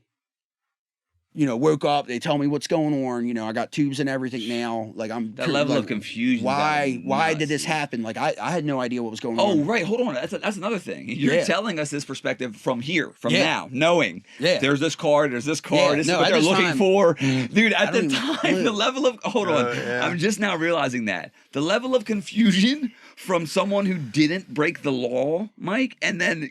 you know, woke up. They tell me what's going on. You know, I got tubes and everything now. Like I'm that level of confusion. Why did this happen? Like I had no idea what was going on. Oh, right. Hold on. That's another thing. You're telling us this perspective from here, from now, knowing there's this card, this is what they're looking for. Dude, at the time, the level of I'm just now realizing that. The level of confusion from someone who didn't break the law, Mike, and then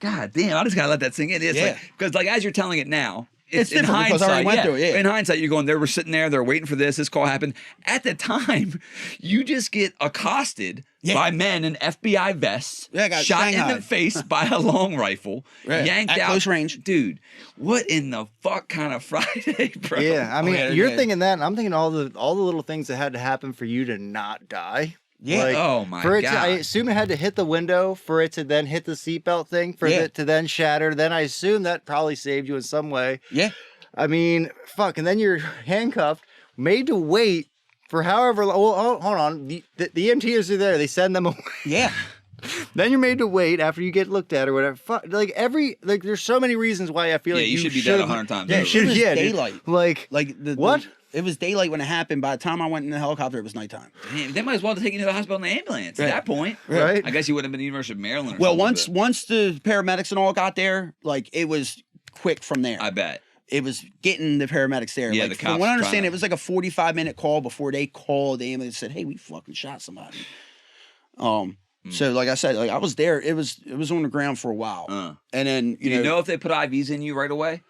God damn, I just gotta let that sink in. It's like, because like as you're telling it now, it's in different because I already went through it. In hindsight, you're going, they were sitting there, they're waiting for this call happened. At the time, you just get accosted by men in F.B.I. vests, shot in the face by a long rifle, yanked at out. Close range. Dude, what in the fuck kind of Friday, bro? Yeah, I mean, you're thinking that, and I'm thinking all the little things that had to happen for you to not die. Yeah. Like, oh my God. I assume it had to hit the window for it to then hit the seatbelt thing, for it to then shatter. Then I assume that probably saved you in some way. Yeah. I mean, fuck. And then you're handcuffed, made to wait for however long. Well, hold on. The EMTs are there. They send them away. Yeah. Then you're made to wait after you get looked at or whatever. Fuck, there's so many reasons why I feel like you should be dead 100 times. Yeah, it was daylight. What? It was daylight when it happened. By the time I went in the helicopter, it was nighttime. Damn, they might as well take you to the hospital in the ambulance at that point. Right. I guess you wouldn't have been University of Maryland. Once the paramedics and all got there, like it was quick from there. I bet. It was getting the paramedics there. Yeah, like, the cops. From what I understand, it was like a 45-minute call before they called the ambulance and said, "Hey, we fucking shot somebody." So like I said, like I was there. It was on the ground for a while, and then you know if they put IVs in you right away,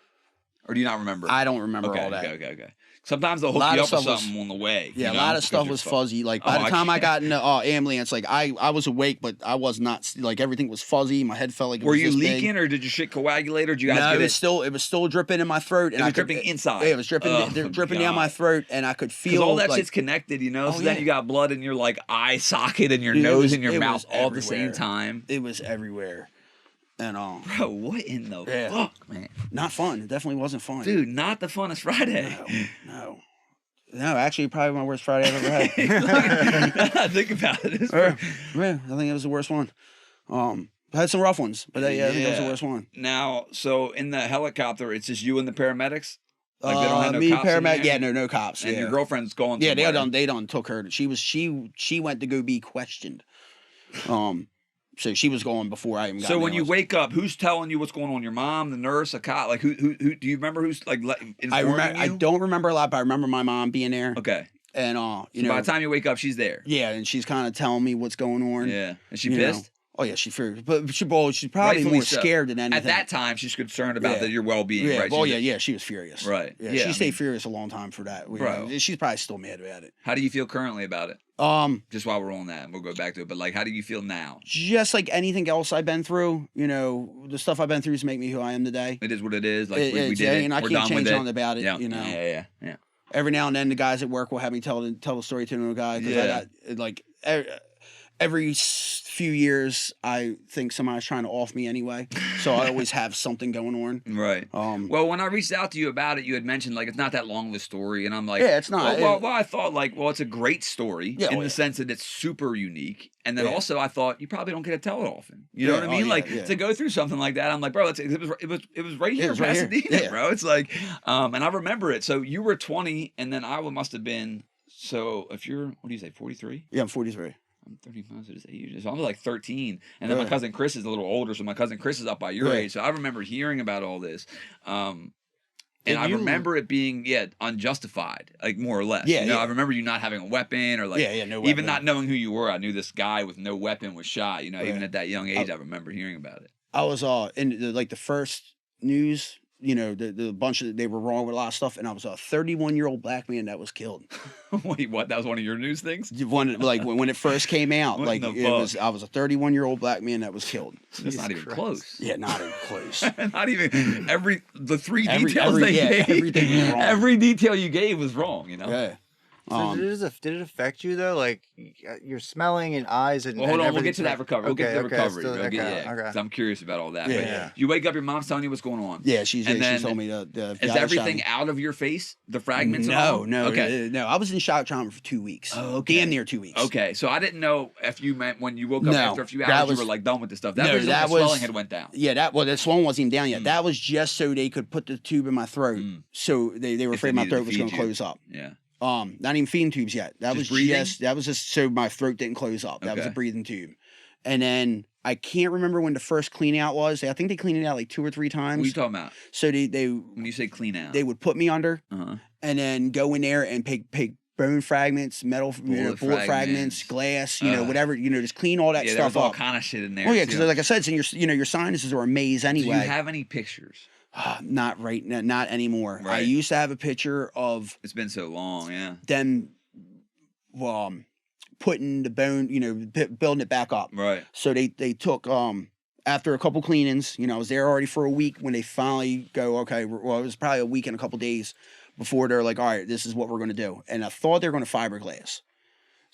or do you not remember? I don't remember all that. Okay. Sometimes they'll hook you up with something on the way. Yeah, a lot of stuff was fuzzy. Like by the time I got in the ambulance, like I was awake, but I was not. Like everything was fuzzy. My head felt like it was you leaking, or did your shit coagulate, or did you guys get it was still dripping in my throat, and it was dripping inside. Yeah, it was dripping down my throat, and I could feel all that shit's connected, you know. So then you got blood in your like eye socket and your nose and your mouth all at the same time. It was everywhere. And bro, what in the fuck, man? Not fun. It definitely wasn't fun, dude. Not the funnest Friday. No, actually, probably my worst Friday I've ever had. Think about it. I think it was the worst one. I had some rough ones, but I think it was the worst one. Now, so in the helicopter, it's just you and the paramedics. Like they don't have no me cops paramedic. Yeah, no cops. And your girlfriend's going. Yeah, they done took her. She went to go be questioned. So she was going before I even got. So when you wake up, who's telling you what's going on? Your mom, the nurse, a cop? Like who do you remember who's like informing you? I don't remember a lot, but I remember my mom being there. Okay. And so by the time you wake up, she's there. Yeah, and she's kind of telling me what's going on. Yeah. Is she pissed? Oh yeah, she's furious, but she's probably more scared than anything. At that time, she's concerned about your well-being. Yeah, right? well, she was furious. Right. Yeah, she stayed furious a long time for that. Bro, she's probably still mad about it. How do you feel currently about it? Just while we're on that, and we'll go back to it. But like, how do you feel now? Just like anything else I've been through, the stuff I've been through to make me who I am today. It is what it is. Like we did it. And I can't change on about it. Yeah. Yeah. Every now and then, the guys at work will have me tell the story to another guy. Yeah. Every few years, I think somebody's trying to off me anyway. So I always have something going on. Right. Well, when I reached out to you about it, you had mentioned like it's not that long of a story, and I'm like, yeah, it's not. Well, I thought like, it's a great story in the sense that it's super unique, and then also I thought you probably don't get to tell it often. You know what I mean? To go through something like that, I'm like, bro, it was right here in Pasadena, bro. It's like, and I remember it. So you were 20, and then I must have been. So if you're, what do you say, 43? Yeah, I'm 43. I'm 35, so I'm like 13. And then my cousin Chris is a little older, so my cousin Chris is up by your age. So I remember hearing about all this. And I remember it being, unjustified, like more or less. Yeah, I remember you not having a weapon or like, no weapon. Even not knowing who you were. I knew this guy with no weapon was shot, even at that young age, I remember hearing about it. I was in the first news. You know, the bunch of they were wrong with a lot of stuff, and I was a 31-year-old black man that was killed. Wait, what? That was one of your news things? When it first came out, I was a 31-year-old black man that was killed. That's not even close. Yeah, not even close. Not even the three details they gave. Everything was wrong. Every detail you gave was wrong. You know. Yeah. So did it affect you though? Like your smelling and eyes and well, hold and on, we'll get to that recovery. We'll get to the recovery. Okay. I'm curious about all that. Yeah. You wake up, your mom's telling you what's going on. Yeah, she told me the is everything out of your face? The fragments? No. Okay. No, I was in shock trauma for 2 weeks. Oh, okay. Damn near 2 weeks. Okay, so I didn't know if you meant when you woke up after a few hours you were like done with the stuff. That was the swelling had went down. Yeah, the swelling wasn't even down yet. That was just so they could put the tube in my throat. So they were afraid my throat was going to close up. Yeah. Not even feeding tubes yet. That was just so my throat didn't close up. That was a breathing tube. And then I can't remember when the first clean out was. I think they cleaned it out like 2 or 3 times. What are you talking about? So they when you say clean out, they would put me under and then go in there and pick bone fragments, metal, bullet fragments, glass, whatever, just clean all that stuff up. All kind of shit in there. Oh yeah, because like I said, it's in your sinuses are a maze anyway. Do you have any pictures? Not anymore. Right. I used to have a picture of. It's been so long, yeah. Them, putting the bone, building it back up. Right. So they took after a couple cleanings. I was there already for a week when they finally go. Okay, well, it was probably a week and a couple days before they're like, all right, this is what we're going to do. And I thought they were going to fiberglass.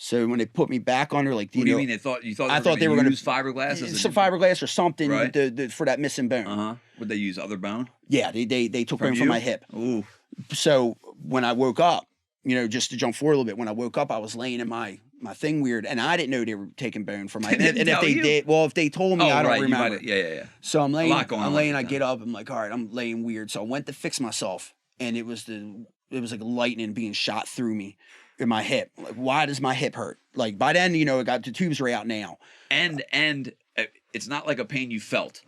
So when they put me back under, like, what do you mean? I thought they were going to use fiberglass, some fiberglass or something, right? For that missing bone. Would they use other bone? Yeah, they took bone from my hip. Ooh. So when I woke up, just to jump forward a little bit, when I woke up, I was laying in my thing weird, and I didn't know they were taking bone from my. And if they did, well, if they told me, I don't remember. Yeah. So I'm laying. I get up. I'm like, all right, I'm laying weird. So I went to fix myself, and it was like lightning being shot through me. In my hip. Like, why does my hip hurt? Like, by then, it got the tubes are out now. And it's not like a pain you felt.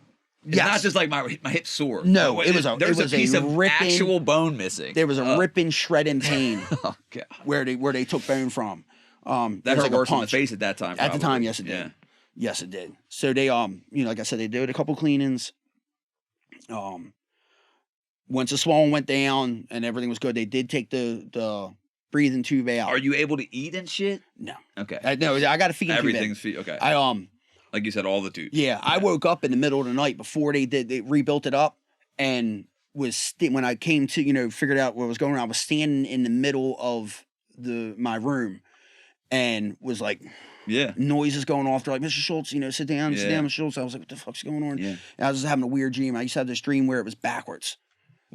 It's not just like my hip sore. No, it was a piece of actual bone missing. There was a ripping, shredding pain. Oh God. Where they took bone from. That hurt like worse in the face at that time. At the time, yes it did. Yeah. Yes it did. So they like I said, they did a couple cleanings. Once the swelling went down and everything was good, they did take the breathing tube out. Are you able to eat and shit? No. Okay. No, I got a feeding tube. Everything's feed. Okay. Like you said, all the tubes. Yeah, I woke up in the middle of the night before they rebuilt it up, and when I came to figured out what was going on. I was standing in the middle of my room, and was like, noises going off. They're like, Mr. Schultz, sit down, sit down, Mr. Schultz. I was like, what the fuck's going on? Yeah. And I was just having a weird dream. I used to have this dream where it was backwards.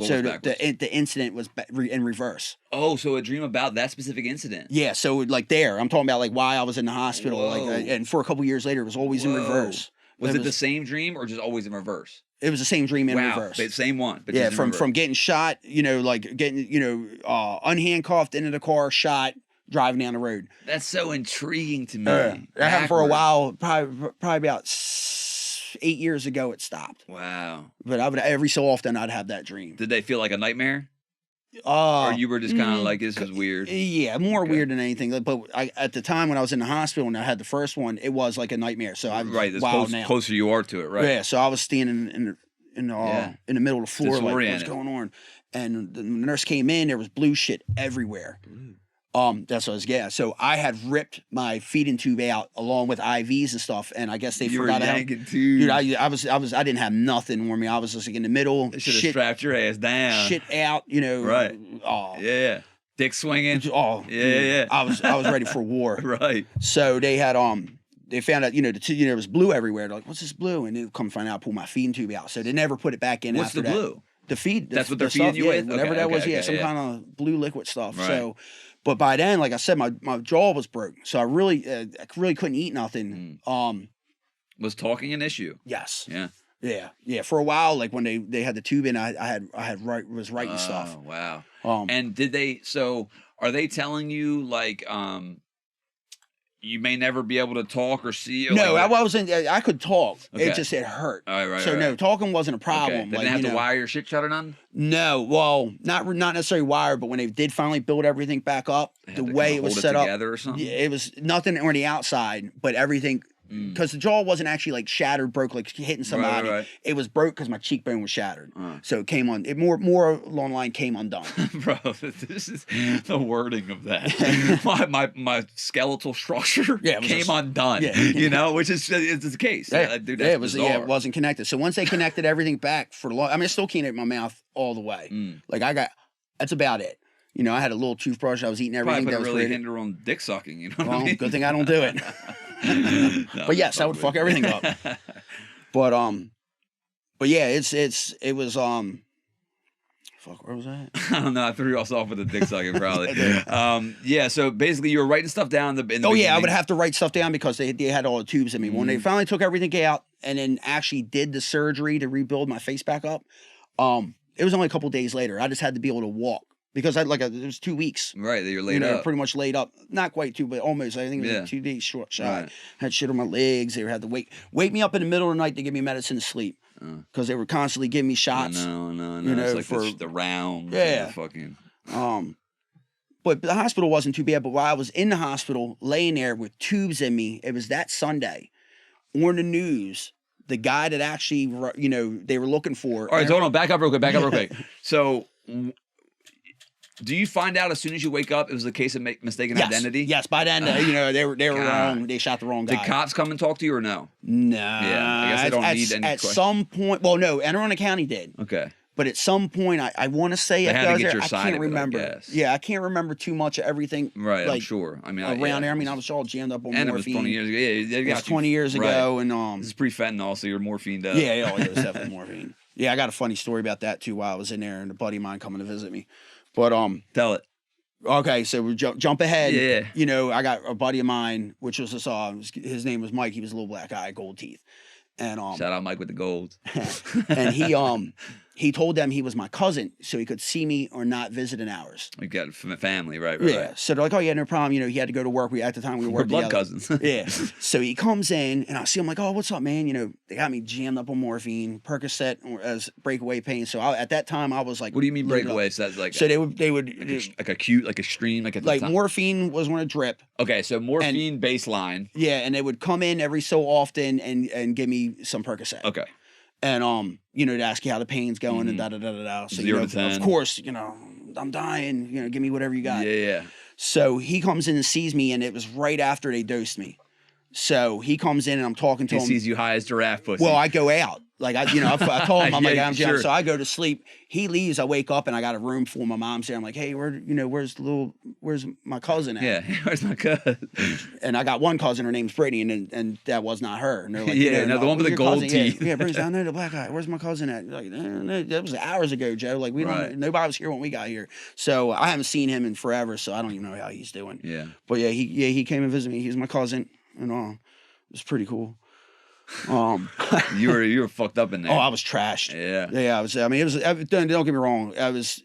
So the incident was in reverse. Oh, so a dream about that specific incident? Yeah, so like I'm talking about like why I was in the hospital, and for a couple years later, it was always in reverse. Was it the same dream or just always in reverse? It was the same dream in reverse. Same one. But yeah, from getting shot, like getting unhandcuffed into the car, shot, driving down the road. That's so intriguing to me. That happened for a while, probably about 8 years ago it stopped. Wow. But I would every so often I'd have that dream. Did they feel like a nightmare? Or you were just kind of like, this is weird? Yeah, more weird than anything. But at the time when I was in the hospital and I had the first one, it was like a nightmare. So I the closer you are to it, right? Yeah, so I was standing in the middle of the floor, like, what's going on? And the nurse came in, there was blue shit everywhere. That's what I was getting. So I had ripped my feeding tube out along with IVs and stuff, and I guess they forgot how. Dude, I didn't have nothing on me. I was just like in the middle. They should have strapped your ass down. Shit out, Right. Oh. Yeah. Dick swinging. Oh. Yeah. I was ready for war. Right. So they had they found out there was blue everywhere. They're like, what's this blue? And they come find out, I pulled my feeding tube out. So they never put it back in. What's after the blue? The feed. That's what they're feeding you with? Whatever that was. Some kind of blue liquid stuff. Right. So. But by then, like I said, my jaw was broke, so I really couldn't eat nothing. Was talking an issue? Yes. Yeah. For a while, like when they had the tube in, I was writing stuff. Oh wow. And did they? So are they telling you like you may never be able to talk or see? No, I wasn't. I could talk. Okay. It hurt. Right. So no, talking wasn't a problem. Okay. They didn't have to wire your shit shut or nothing? No, well, not necessarily wired, but when they did finally build everything back up, the way it was set up, or something? Yeah, it was nothing on the outside, but everything because the jaw wasn't actually like shattered, broke, like hitting somebody. Right. It was broke because my cheekbone was shattered. So it came on. It more along the line came undone. Bro, this is the wording of that. my skeletal structure came undone. Yeah. You know, which is it's the case. Yeah, dude, it was. Yeah, it wasn't connected. So once they connected everything back for long, I mean, I still can't open my mouth all the way. Like that's about it. You know, I had a little toothbrush. I was eating everything. Probably that was really hinder on dick sucking. You know what I mean? Good thing I don't do it. No, but yes, I would fuck everything up. But yeah, it was fuck, where was I? I don't know. I threw us off with the dick sucking probably. Yeah. So basically, you were writing stuff down in the beginning. I would have to write stuff down because they had all the tubes in me. When they finally took everything out and then actually did the surgery to rebuild my face back up, it was only a couple days later. I just had to be able to walk. Because it was 2 weeks. Right, that you're laid up. Pretty much laid up. Not quite 2, but almost. I think it was like 2 days short. Right. Had shit on my legs. They had to wake me up in the middle of the night to give me medicine to sleep. Because they were constantly giving me shots. No. You know, it's like the rounds. Yeah. The fucking... But the hospital wasn't too bad. But while I was in the hospital, laying there with tubes in me, it was that Sunday, on the news, the guy that actually, you know, they were looking for. All right, hold on. Back up real quick. So... Do you find out as soon as you wake up it was a case of mistaken identity? Yes, by then, you know, they were wrong. They shot the wrong guy. Did cops come and talk to you or no? No. Yeah, I guess they don't need any At some point, well, no, Anne Arundel County did. Okay. But at some point, I want to say they had to get your I side can't of it, remember. I guess. Yeah, I can't remember too much of everything. Right, like, I'm sure. I mean, around there. I mean, I was all jammed up on and morphine. it was 20 years ago. Yeah, it was 20 years ago, and this is pre-fentanyl, so you're morphined up. Yeah, it was definitely morphine. Yeah, I got a funny story about that too. While I was in there, and a buddy of mine coming to visit me. But tell it. Okay, so we jump ahead. Yeah. You know, I got a buddy of mine, which was his name was Mike. He was a little black guy, gold teeth. And shout out Mike with the gold. And he told them he was my cousin, so he could see me or not visit in hours. We got family, right? Yeah. So they're like, oh yeah, no problem. You know, he had to go to work. At the time we were blood together. cousins. Yeah. So he comes in and I see him like, oh, what's up, man? You know, they got me jammed up on morphine, Percocet as breakaway pain. So at that time I was like, what do you mean breakaway? So that's like they would like acute, like extreme, like morphine was on a drip. Okay, so morphine baseline. Yeah, and they would come in every so often and give me some Percocet. Okay. And you know, to ask you how the pain's going and da da da da da. So 0 to 10. Of course, you know, I'm dying. You know, give me whatever you got. Yeah. So he comes in and sees me, and it was right after they dosed me. So he comes in and I'm talking to him. He sees you high as giraffe pussy. Well, I go out. Like I told him, I'm yeah, like, I'm sure. So I go to sleep. He leaves. I wake up and I got a room full. My mom's there. I'm like, hey, where's my cousin at? Yeah, where's my cousin? And I got one cousin. Her name's Brittany, and that was not her. And they're like, the one with the gold teeth. Yeah, brings down there the black guy. Where's my cousin at? Like, that was hours ago, Joe. Like we don't. Nobody was here when we got here. So I haven't seen him in forever. So I don't even know how he's doing. Yeah. But yeah, he came and visited me. He's my cousin, and it was pretty cool. You were fucked up in there. Oh, I was trashed. Yeah. I was. I mean, it was. Don't get me wrong. I was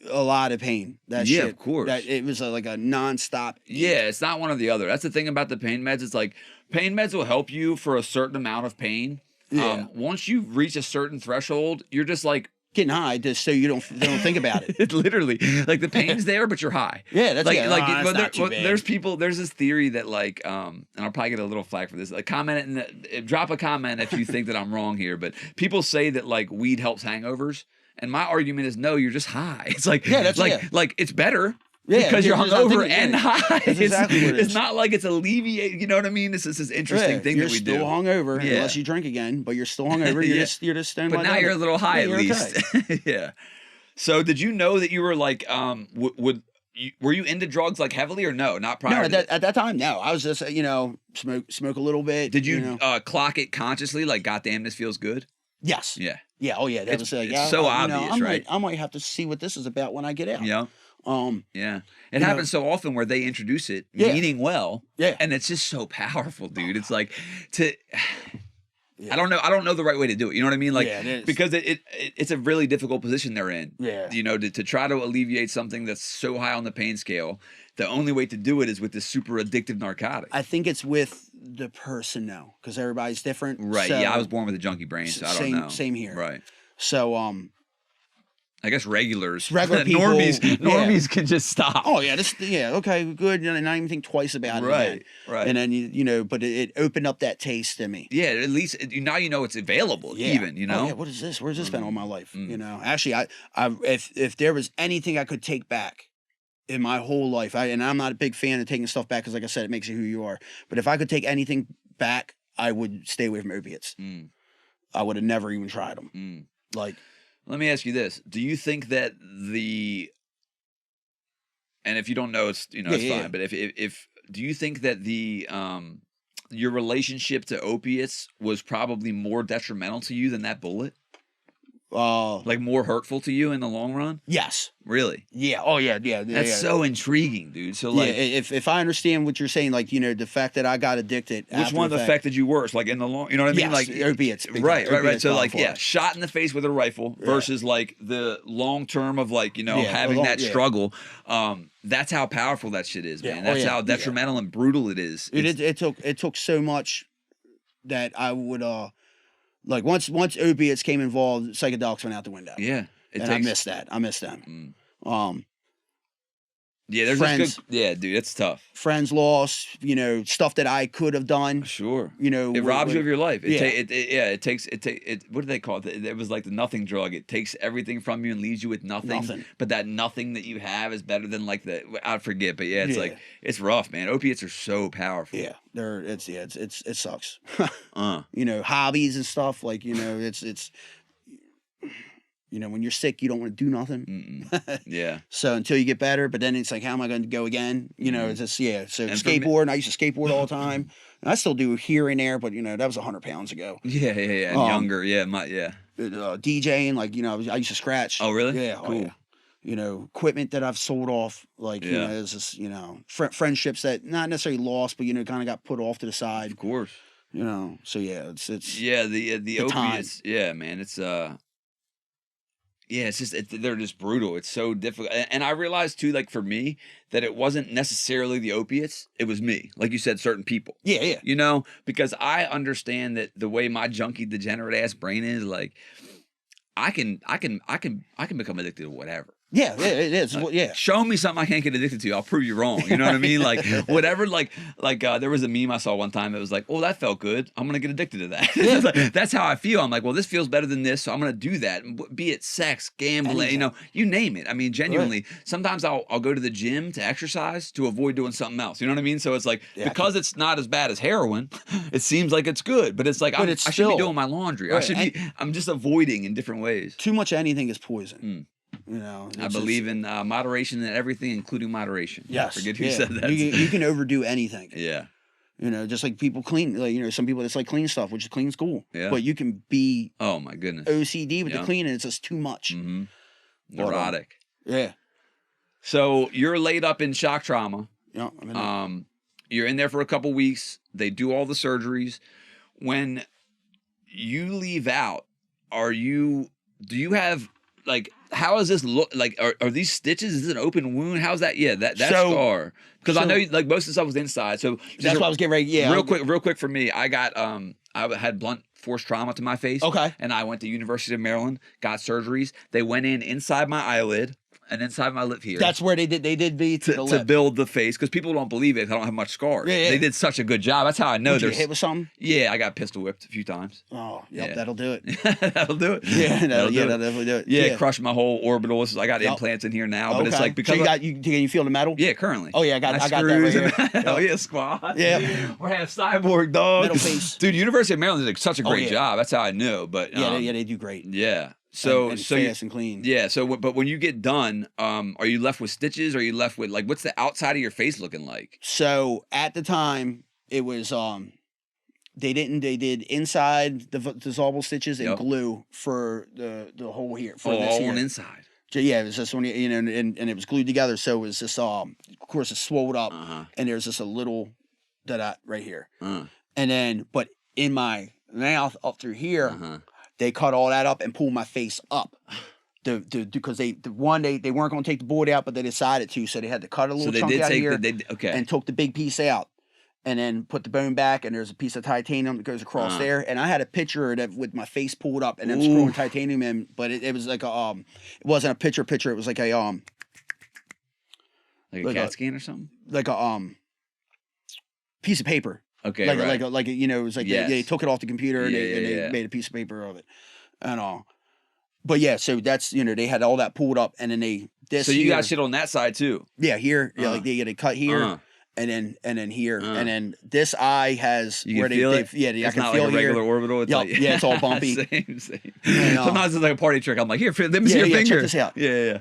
a lot of pain. That shit. Of course. It was like a nonstop. Yeah, it's not one or the other. That's the thing about the pain meds. It's like pain meds will help you for a certain amount of pain. Yeah. Once you reach a certain threshold, you're just like getting high, just so you don't think about it. It's literally like the pain's there, but you're high. Yeah, that's there's people. There's this theory that like, and I'll probably get a little flack for this. Like, drop a comment if you think that I'm wrong here. But people say that like weed helps hangovers, and my argument is no, you're just high. It's like like it's better. Yeah, because you're hungover and high. It's not like it's alleviating. You know what I mean? This is this interesting thing that we do. You're still hungover unless you drink again, but you're still hungover. You're just stoned. But now you're a little high at least. Okay. Yeah. So did you know that you were like, were you into drugs like heavily or no? Not prior. No, at that time, no. I was just smoke a little bit. Did you clock it consciously? Like, goddamn, this feels good. Yes. Yeah. Yeah. Oh yeah. That was it's so obvious, right? I might have to see what this is about when I get out. Yeah. It happens so often where they introduce it meaning well, and it's just so powerful, dude. It's like I don't know the right way to do it. You know what I mean? Like because it's a really difficult position they're in. Yeah. You know, to try to alleviate something that's so high on the pain scale, the only way to do it is with this super addictive narcotic. I think it's with the person though, because everybody's different. Right. So, yeah, I was born with a junkie brain, so I don't know. Same here. Right. So I guess regulars, regular people, normies can just stop. Oh yeah, okay, good. And not even think twice about it. Right. And then you know, but it opened up that taste to me. Yeah, at least now you know it's available. Yeah. Even you know. Oh, yeah, what is this? Where's this been all my life? You know, actually, if there was anything I could take back in my whole life, and I'm not a big fan of taking stuff back because, like I said, it makes you who you are. But if I could take anything back, I would stay away from opiates. I would have never even tried them. Like. Let me ask you this: do you think that and if you don't know, it's fine. But if do you think that your relationship to opiates was probably more detrimental to you than that bullet? Like more hurtful to you in the long run? Yes. Really? Yeah. Oh yeah. That's so intriguing, dude. So like, if I understand what you're saying, like the fact that I got addicted. Which one affected you worse? Like in the long, you know what I mean? Yes, like opiates. Right. So like, shot in the face with a rifle versus like the long term of like having that struggle. That's how powerful that shit is, man. That's how detrimental and brutal it is. It took so much that I would like once opiates came involved, psychedelics went out the window. Yeah. I miss that. I miss them. Yeah, there's friends, just good. Yeah, dude, it's tough. Friends lost, stuff that I could have done. Sure. It robs you of your life. It takes. What do they call it? It was like the nothing drug. It takes everything from you and leaves you with nothing. But that nothing that you have is better than like I forget. But it's like it's rough, man. Opiates are so powerful. Yeah, it sucks. Hobbies and stuff like it's. When you're sick, you don't want to do nothing. Yeah. So until you get better, but then it's like, how am I going to go again? It's just, So and skateboard, I used to skateboard all the time. And I still do here and there, but that was 100 pounds ago. Yeah. And younger, DJing, like I used to scratch. Oh really? Yeah. Cool. Oh, yeah. Equipment that I've sold off, like it's just friendships that not necessarily lost, but kind of got put off to the side. Of course. So it's the opiates. Time. Yeah, man, it's it's just they're just brutal. It's so difficult, and I realized too, like for me, that it wasn't necessarily the opiates; it was me. Like you said, certain people. Yeah. Because I understand that the way my junkie degenerate ass brain is, like, I can become addicted to whatever. Yeah, it is. Show me something I can't get addicted to. I'll prove you wrong. You know what I mean? Like whatever. Like there was a meme I saw one time. It was like, oh, that felt good. I'm gonna get addicted to that. Like, that's how I feel. I'm like, well, this feels better than this, so I'm gonna do that. Be it sex, gambling, you name it. I mean, genuinely, sometimes I'll go to the gym to exercise to avoid doing something else. You know what I mean? So it's like because it's not as bad as heroin, it seems like it's good, but it's like I should be doing my laundry. Right. I'm just avoiding in different ways. Too much of anything is poison. I believe in moderation and everything, including moderation. Yes. I forget who said that. You can overdo anything. Yeah. Just like people clean, like, some people that's like clean stuff, which is clean's cool. Yeah. But you can be oh my goodness OCD with the cleaning. It's just too much. Mm-hmm. Neurotic. Yeah. So you're laid up in shock trauma. Yeah. You're in there for a couple weeks. They do all the surgeries. When you leave out, do you have like, how does this look? Like, are these stitches? Is it an open wound? How's that? Yeah, that scar. Because I know like most of the stuff was inside. So that's what I was getting ready. Yeah. Real quick for me, I got I had blunt force trauma to my face. Okay. And I went to University of Maryland, got surgeries. They went inside my eyelid and inside my lip here. That's where they did to build the face, because people don't believe it. I don't have much scars. Yeah. They did such a good job. That's how I know there's. Did you hit with something? Yeah, I got pistol whipped a few times. Oh, yep, that'll do it. That'll do it. Yeah, that'll definitely do it. Yeah, crushed my whole orbital. I got implants in here now, but it's like because so you feel the metal? Yeah, currently. Oh yeah, I got that right here. Hell yeah, squad. Yeah, we're half cyborg dog. Metal face. Dude, University of Maryland did such a great job. That's how I know. But they do great. Yeah. So fast and clean. Yeah. So, but when you get done, are you left with stitches? Or are you left with like what's the outside of your face looking like? So at the time, it was they did inside the dissolvable stitches and glue for the hole here for this all here. on inside. So, yeah, it was just and it was glued together. So it was just of course, it swelled up, and there's just a little right here, and then but in my mouth up through here. They cut all that up and pulled my face up. Because they weren't going to take the board out, but they decided to, so they had to cut a little chunk out here and took the big piece out. and then put the bone back, and there's a piece of titanium that goes across there. And I had a picture of it with my face pulled up and then screwing titanium in, but it was like a it wasn't a picture. It was like a like a CAT scan or something, like a piece of paper. Okay, like you know, it was like they took it off the computer and they made a piece of paper of it, and But yeah, so that's they had all that pulled up, and then So you got shit on that side too. Yeah, here, like they get a cut here. And then here, and then this eye has you can feel it. Yeah, it's I can not feel like a regular orbital. It's like, yeah, it's all bumpy. same. Sometimes it's like a party trick. I'm like, here, let me see your finger. Check this out. Yeah.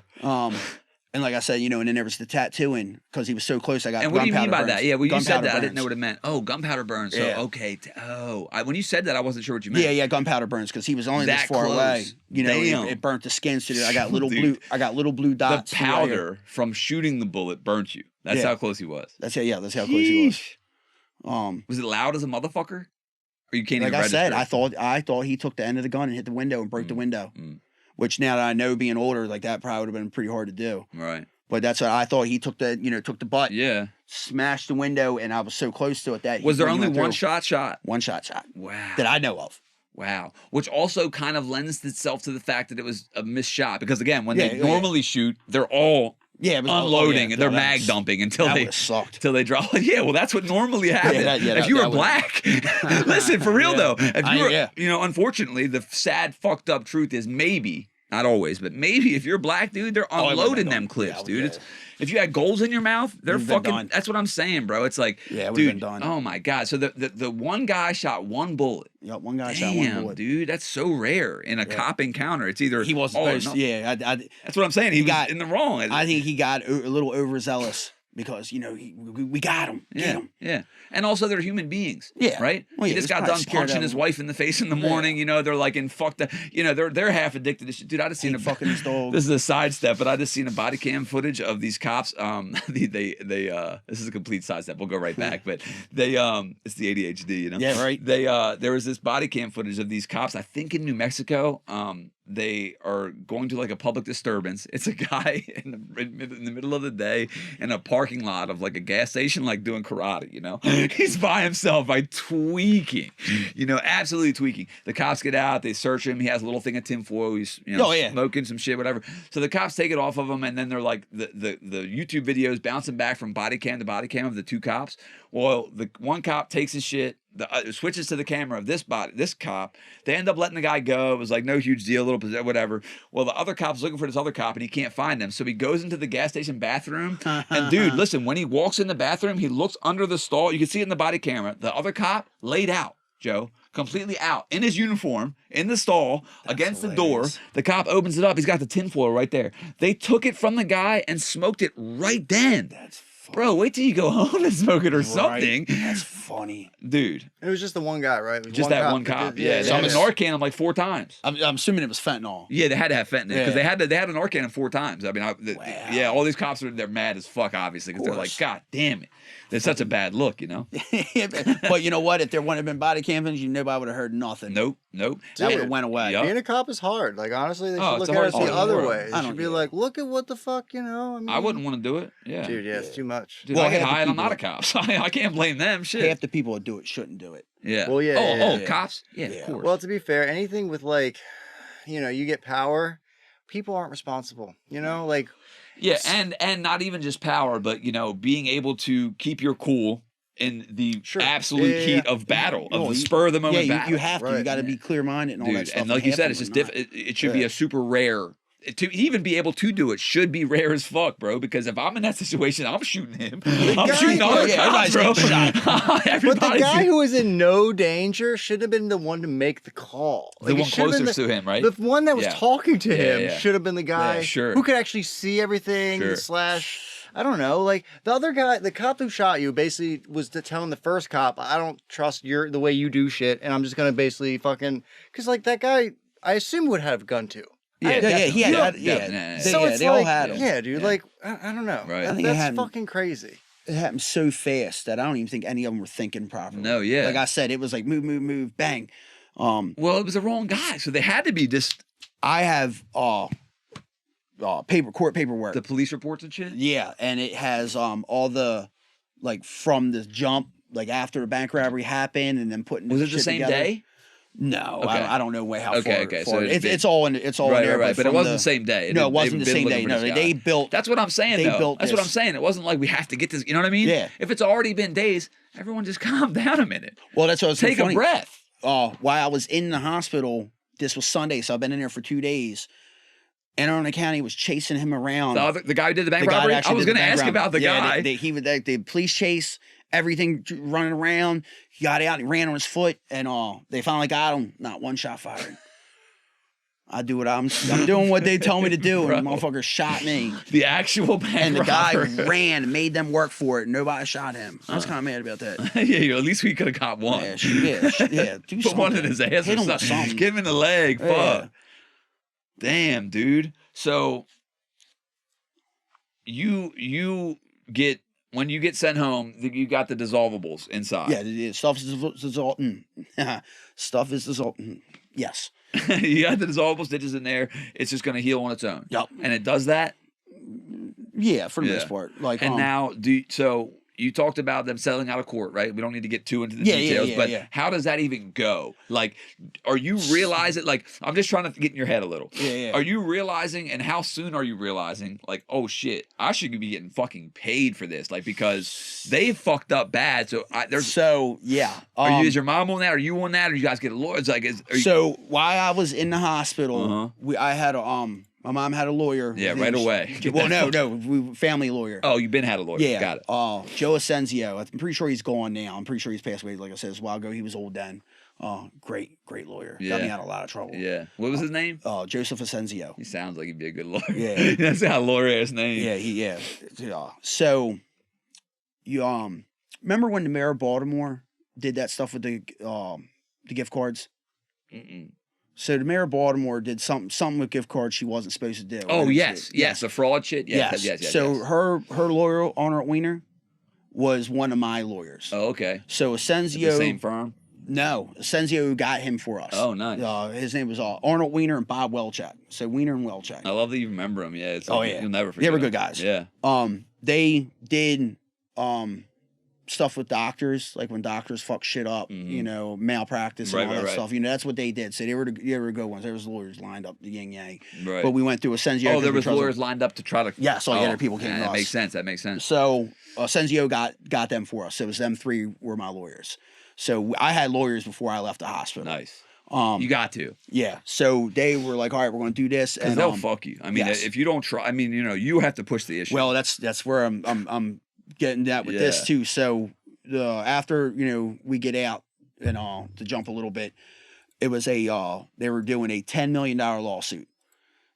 And like I said, and then there was the tattooing because he was so close. I got. And what do you mean by that? Yeah, when you said that, burns. I didn't know what it meant. Oh, gunpowder burns. So okay. When you said that, I wasn't sure what you meant. Yeah, gunpowder burns because he was only this far away. It burnt the skin. So I got little blue. I got little blue dots. The powder from shooting the bullet burnt you. That's how close he was. That's how close he was. Was it loud as a motherfucker? Or you can't even register? Like I said, I thought he took the end of the gun and hit the window and broke the window. Which now that I know, being older, like that probably would have been pretty hard to do. Right. But that's what I thought. He took the butt. Yeah. Smashed the window, and I was so close to it that. Was there only one shot? One shot. Wow. That I know of. Wow. Which also kind of lends itself to the fact that it was a missed shot. Because again, when they normally shoot, they're all unloading and they're mag dumping until they drop. Yeah, well, that's what normally happens. If you were black, listen, for real though, if you were, unfortunately, the sad, fucked up truth is maybe. Not always, but maybe if you're black, dude, they're unloading them clips, dude. If you had goals in your mouth, they're fucking. That's what I'm saying, bro. It's like, dude, been done. Oh my god. So the one guy shot one bullet. Yeah, one guy shot one bullet. Dude, that's so rare in a cop encounter. It's either he wasn't supposed. Yeah, that's what I'm saying. He got in the wrong. I think he got a little overzealous. Because we got him, get him. Yeah, and also they're human beings. Yeah, right. He just got done punching his wife in the face in the morning. They're like in fucked up. They're half addicted to shit. Dude, I just seen a fucking his dog. This is a sidestep, but I just seen a body cam footage of these cops. They this is a complete sidestep. We'll go right back, but they it's the ADHD. Yeah, right. There was this body cam footage of these cops. I think in New Mexico. They are going to like a public disturbance. It's a guy in the middle of the day in a parking lot of like a gas station, like doing karate, He's by himself, like tweaking, absolutely tweaking. The cops get out, they search him. He has a little thing of tinfoil. He's, smoking some shit, whatever. So the cops take it off of him, and then they're like, the YouTube videos bouncing back from body cam to body cam of the two cops. Well, the one cop takes his shit, switches to the camera of this cop. They end up letting the guy go. It was like no huge deal, little whatever. Well, the other cop's looking for this other cop and he can't find him. So he goes into the gas station bathroom. And dude, listen, when he walks in the bathroom, he looks under the stall. You can see it in the body camera. The other cop laid out, Joe, completely out in his uniform in the stall against the door. The cop opens it up. He's got the tinfoil right there. They took it from the guy and smoked it right then. Bro, wait till you go home and smoke it or something. That's funny. Dude. It was just the one guy, right? Just that one cop. Yeah. So I'm in Narcan like 4 times. I'm assuming it was fentanyl. Yeah, they had to have fentanyl because they had a Narcan 4 times. I mean, yeah, all these cops they're mad as fuck, obviously, because they're like, God damn it. That's such a bad look, But you know what? If there wouldn't have been body cameras, nobody would have heard nothing. Nope. That would have went away. Being a cop is hard. Like, honestly, they should look at it the other way. They should be like, look at what the fuck, I mean, I wouldn't want to do it. Yeah. Dude, it's too much. Dude, I get high and I'm not a cop. So I can't blame them. Shit. Half the people that do it shouldn't do it. Yeah. Well, yeah. Cops? Yeah, of course. Well, to be fair, anything with like, you get power, people aren't responsible. Like. Yeah, and not even just power, but being able to keep your cool in the absolute heat of battle, of the spur of the moment battle. You have to. Right. You got to be clear-minded and all that stuff. And like you said, it's just it should be a super rare. To even be able to do it should be rare as fuck, bro. Because if I'm in that situation, I'm shooting him. I'm shooting other cops, bro. But the guy who was in no danger should have been the one to make the call. The one closest to him, right? The one that was talking to him should have been the guy who could actually see everything. I don't know. Like the other guy, the cop who shot you, basically was telling the first cop, "I don't trust the way you do shit, and I'm just gonna basically fucking." Because like that guy, I assume would have a gun too. So it's they all had them. Yeah, dude. Like I don't know. Right. That's fucking crazy. It happened so fast that I don't even think any of them were thinking properly. No, yeah. Like I said, it was like move, bang. Well, it was the wrong guy, so they had to be just. I have court paperwork. The police reports and shit. Yeah, and it has all the from the jump like after the bank robbery happened, and then putting Was it the shit same together. day? No, Okay. I don't know how far. Okay. far. So It's all in it's all in there. Right. But it from wasn't the same day. No, it wasn't the They've been same day. looking for No, this guy. they built. That's what I'm saying. They though. built That's what this. I'm saying. It wasn't like we have to get this. You know what I mean? Yeah. If it's already been days, everyone just calm down a minute. Well, that's what I was Take a breath. While I was in the hospital, this was Sunday, so I've been in there for 2 days. Anne Arundel County was chasing him around. The guy who did the bank The guy that robbery? I actually was did going to the bank ask robbery. about the guy. He would the police chase, everything running around. He got out, he ran on his foot, and they finally got him. Not one shot fired. I do what I'm doing what they tell me to do, and the motherfucker shot me. The actual bank And the robber. guy ran and made them work for it, and nobody shot him. I was kind of mad about that. Yeah, at least we could have got one. Yeah, do Put something. one in his ass Hit or him with something. something. Give him in the leg. Yeah. Fuck. Damn, dude. So you get when you get sent home, you got the dissolvables inside. Yeah, stuff is dissolving. Stuff is dissolving. Yes. You got the dissolvable stitches in there. It's just going to heal on its own. Yep. And it does that. Yeah, for the Yeah. most part. Like, And now, so you talked about them settling out of court, right? We don't need to get too into the Yeah, details, but yeah. how does that even go? Like, are you realizing? Like, I'm just trying to get in your head a little. Yeah. Are you realizing, and how soon are you realizing? Like, oh shit, I should be getting fucking paid for this, like because they fucked up bad. So yeah. Is your mom on that? Are you on that? Or you guys get a lawyer? It's like, so while I was in the hospital, I had my mom had a lawyer. Yeah, right away. Well, no, family lawyer. Oh, you've been had a lawyer. Yeah. Got it. Joe Asensio. I'm pretty sure he's gone now. I'm pretty sure he's passed away. Like I said, a while ago. He was old then. Great lawyer. Got me out of a lot of trouble. Yeah. What was his name? Joseph Asensio. He sounds like he'd be a good lawyer. Yeah. That's a lawyer-ass name. Yeah. So, you remember when the mayor of Baltimore did that stuff with the gift cards? Mm-mm. So the mayor of Baltimore did something with gift cards she wasn't supposed to do. Oh yes, the fraud shit. Yes. So her lawyer, Arnold Weiner, was one of my lawyers. Oh, okay. So Asensio, The same firm. No, Asensio got him for us. Oh, nice. His name was Arnold Weiner and Bob Welchak. So Weiner and Welchak. I love that you remember him. Yeah. It's You'll never forget. They were them. good guys. Yeah. They did stuff with doctors, like when doctors fuck shit up, malpractice and all that stuff. That's what they did. So they were the good ones. There was lawyers lined up, the yin yang. Right. But we went through Asensio. Oh, there was lawyers lined up to try to. Yeah, so other people came to us. That makes sense. So Asensio got them for us. So it was them three were my lawyers. So I had lawyers before I left the hospital. Nice. You got to. Yeah. So they were like, all right, we're going to do this. And they'll fuck you. I mean, if you don't try, you have to push the issue. Well, that's where I'm getting that with this too. So after, we get out and to jump a little bit, it was they were doing a $10 million lawsuit.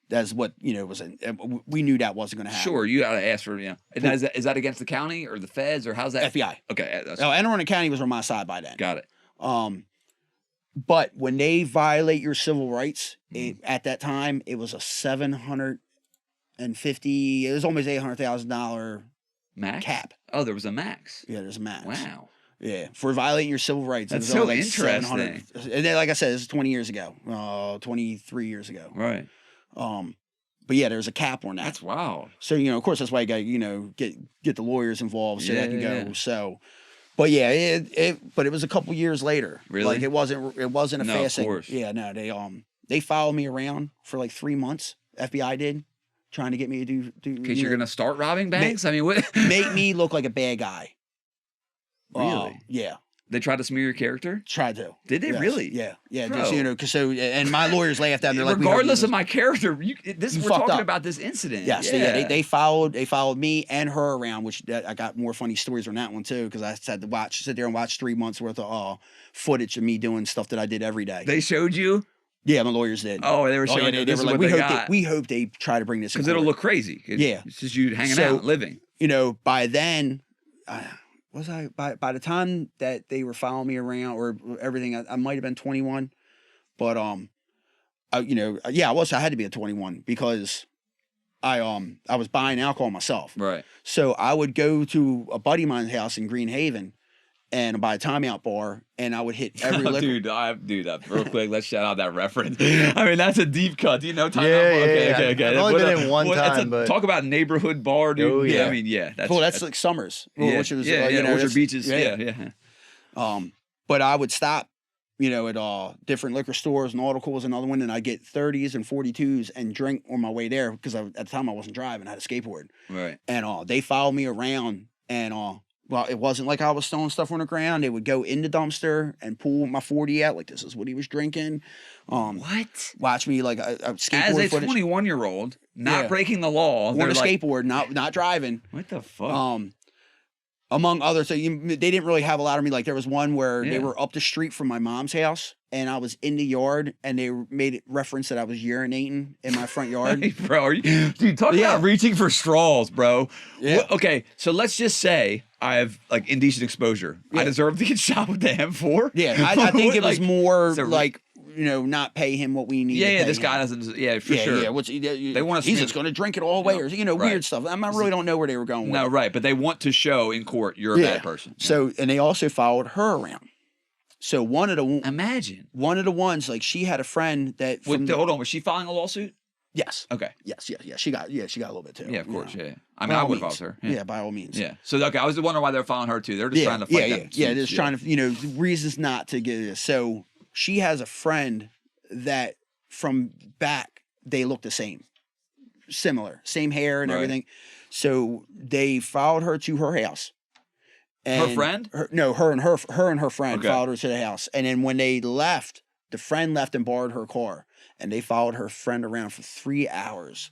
That's what, we knew that wasn't going to happen. Sure, you got to ask for, is that against the county or the feds or how's that? FBI. Okay. Anne Arundel County was on my side by then. Got it. But when they violate your civil rights, at that time, it was a $750, it was almost $800,000 max cap. Oh, there was a max. Yeah, there's a max. Wow. Yeah, for violating your civil rights. That's it was so like interesting. And then, like I said, this is 20 years ago, 23 years ago. Right. But yeah, there's a cap on that. That's wild. So, of course, that's why you got, get the lawyers involved so they can go. Yeah. So, but yeah, but it was a couple years later. Really? Like it wasn't a fast thing. Of course. Yeah, no, they followed me around for like 3 months. FBI did, trying to get me to do. In case you're gonna start robbing banks. What? Make me look like a bad guy. Really? Yeah. They tried to smear your character? Tried to. Did they really? Yeah. Yeah. Bro. Just, cause and my lawyers laughed at me. Like, regardless of my character, we're talking up. about this incident. Yes, they followed me and her around, which I got more funny stories on that one too, because I had to sit there and watch 3 months worth of footage of me doing stuff that I did every day. They showed you? Yeah, my lawyers did. Oh, they were showing they were like, we hope they try to bring this because it'll look crazy. It's just you hanging out, living. By then, by the time that they were following me around or everything, I might have been 21, but I had to be at 21 because I was buying alcohol myself. Right. So I would go to a buddy of mine's house in Green Haven and buy a timeout bar, and I would hit every liquor. Dude, real quick, let's shout out that reference. That's a deep cut. Do you know timeout? Yeah. Okay. I've only been in one time, but talk about neighborhood bar, dude. Oh, yeah. That's like Summers. Yeah, which was Orchard it's- Beaches. Yeah. Yeah. But I would stop, you know, at different liquor stores. Nautical was another one, and I'd get 30s and 42s and drink on my way there because at the time I wasn't driving. I had a skateboard. Right. And they followed me around, and well, it wasn't like I was throwing stuff on the ground. They would go in the dumpster and pull my 40 out. Like, this is what he was drinking. What? Watch me like a skateboard As a 21-year-old, not breaking the law. On a skateboard, not driving. What the fuck? Among others, so they didn't really have a lot of me. Like, there was one where they were up the street from my mom's house, and I was in the yard, and they made it reference that I was urinating in my front yard. Hey, bro, are you, dude, talk about reaching for straws, bro. Yeah. Okay, so let's just say I have like indecent exposure. I deserve to get shot with the M4. Yeah, I think it was more like, you know, not pay him what we need. Yeah, this guy doesn't. Yeah, for sure. Yeah, they want us. He's just going to drink it all away, or you know, weird stuff. I really don't know where they were going with. No, right, but they want to show in court you're a bad person. So, and they also followed her around. So one of the ones, like, she had a friend that. Hold on, was she filing a lawsuit? Yes. Okay. Yes. She got a little bit too. Yeah, of course. Yeah. I mean, I would have followed her. Yeah, by all means. Yeah. So okay, I was wondering why they're following her too. They're just trying to fight them. Yeah, they're just trying to, you know, reasons not to get it. So she has a friend that from back they look the same, similar, same hair and everything. So they followed her to her house. And her friend? Her and her friend followed her to the house. And then when they left, the friend left and borrowed her car. And they followed her friend around for 3 hours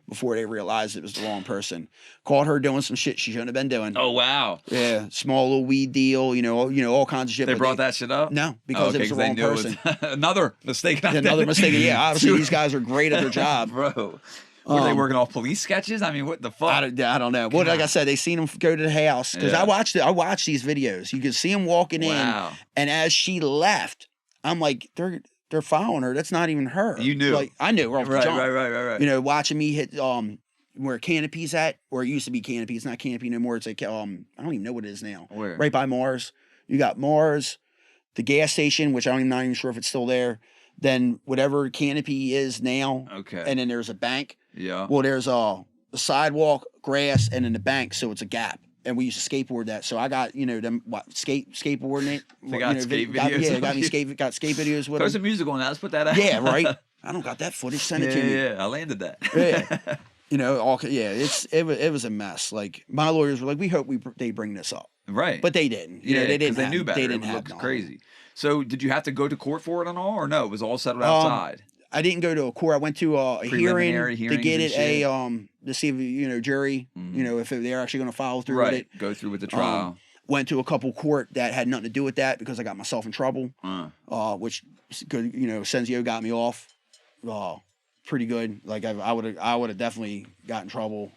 before they realized it was the wrong person. Caught her doing some shit she shouldn't have been doing. Oh, wow. Yeah, small little weed deal, you know, all kinds of shit. They brought that shit up? No, because it was the wrong person. Another mistake. Another mistake. Yeah, obviously these guys are great at their job. Bro. Were they working off police sketches? I mean, what the fuck? I don't know. Well, like I said, they seen him go to the house because I watched these videos. You could see him walking in, and as she left, I'm like, they're following her. That's not even her. You knew. Like, I knew. Right, right. You know, watching me hit where Canopy's at, or it used to be Canopy. It's not Canopy no more. It's like I don't even know what it is now. Where? Right by Mars. You got Mars, the gas station, which I'm not even sure if it's still there. Then whatever Canopy is now. Okay. And then there's a bank. Yeah. Well, there's a sidewalk, grass, and then the bank, so it's a gap. And we used to skateboard that. So I got, you know, them skateboarding it. They got skate videos. Got skate videos with There's them. some music on that. Let's put that out. Yeah, right. I don't got that footage. Send it to me. Yeah, I landed that. Yeah. You know, it was a mess. Like, my lawyers were like, we hope they bring this up. Right. But they didn't. You know, they didn't. They knew better. They didn't have it crazy. So did you have to go to court for it and all, or no? It was all settled outside. I didn't go to a court. I went to a hearing to get it to see if, you know, jury, you know, if they're actually going to follow through with it. Go through with the trial. Went to a couple court that had nothing to do with that because I got myself in trouble. Which good, you know, Senzio got me off. Pretty good. Like I would have definitely got in trouble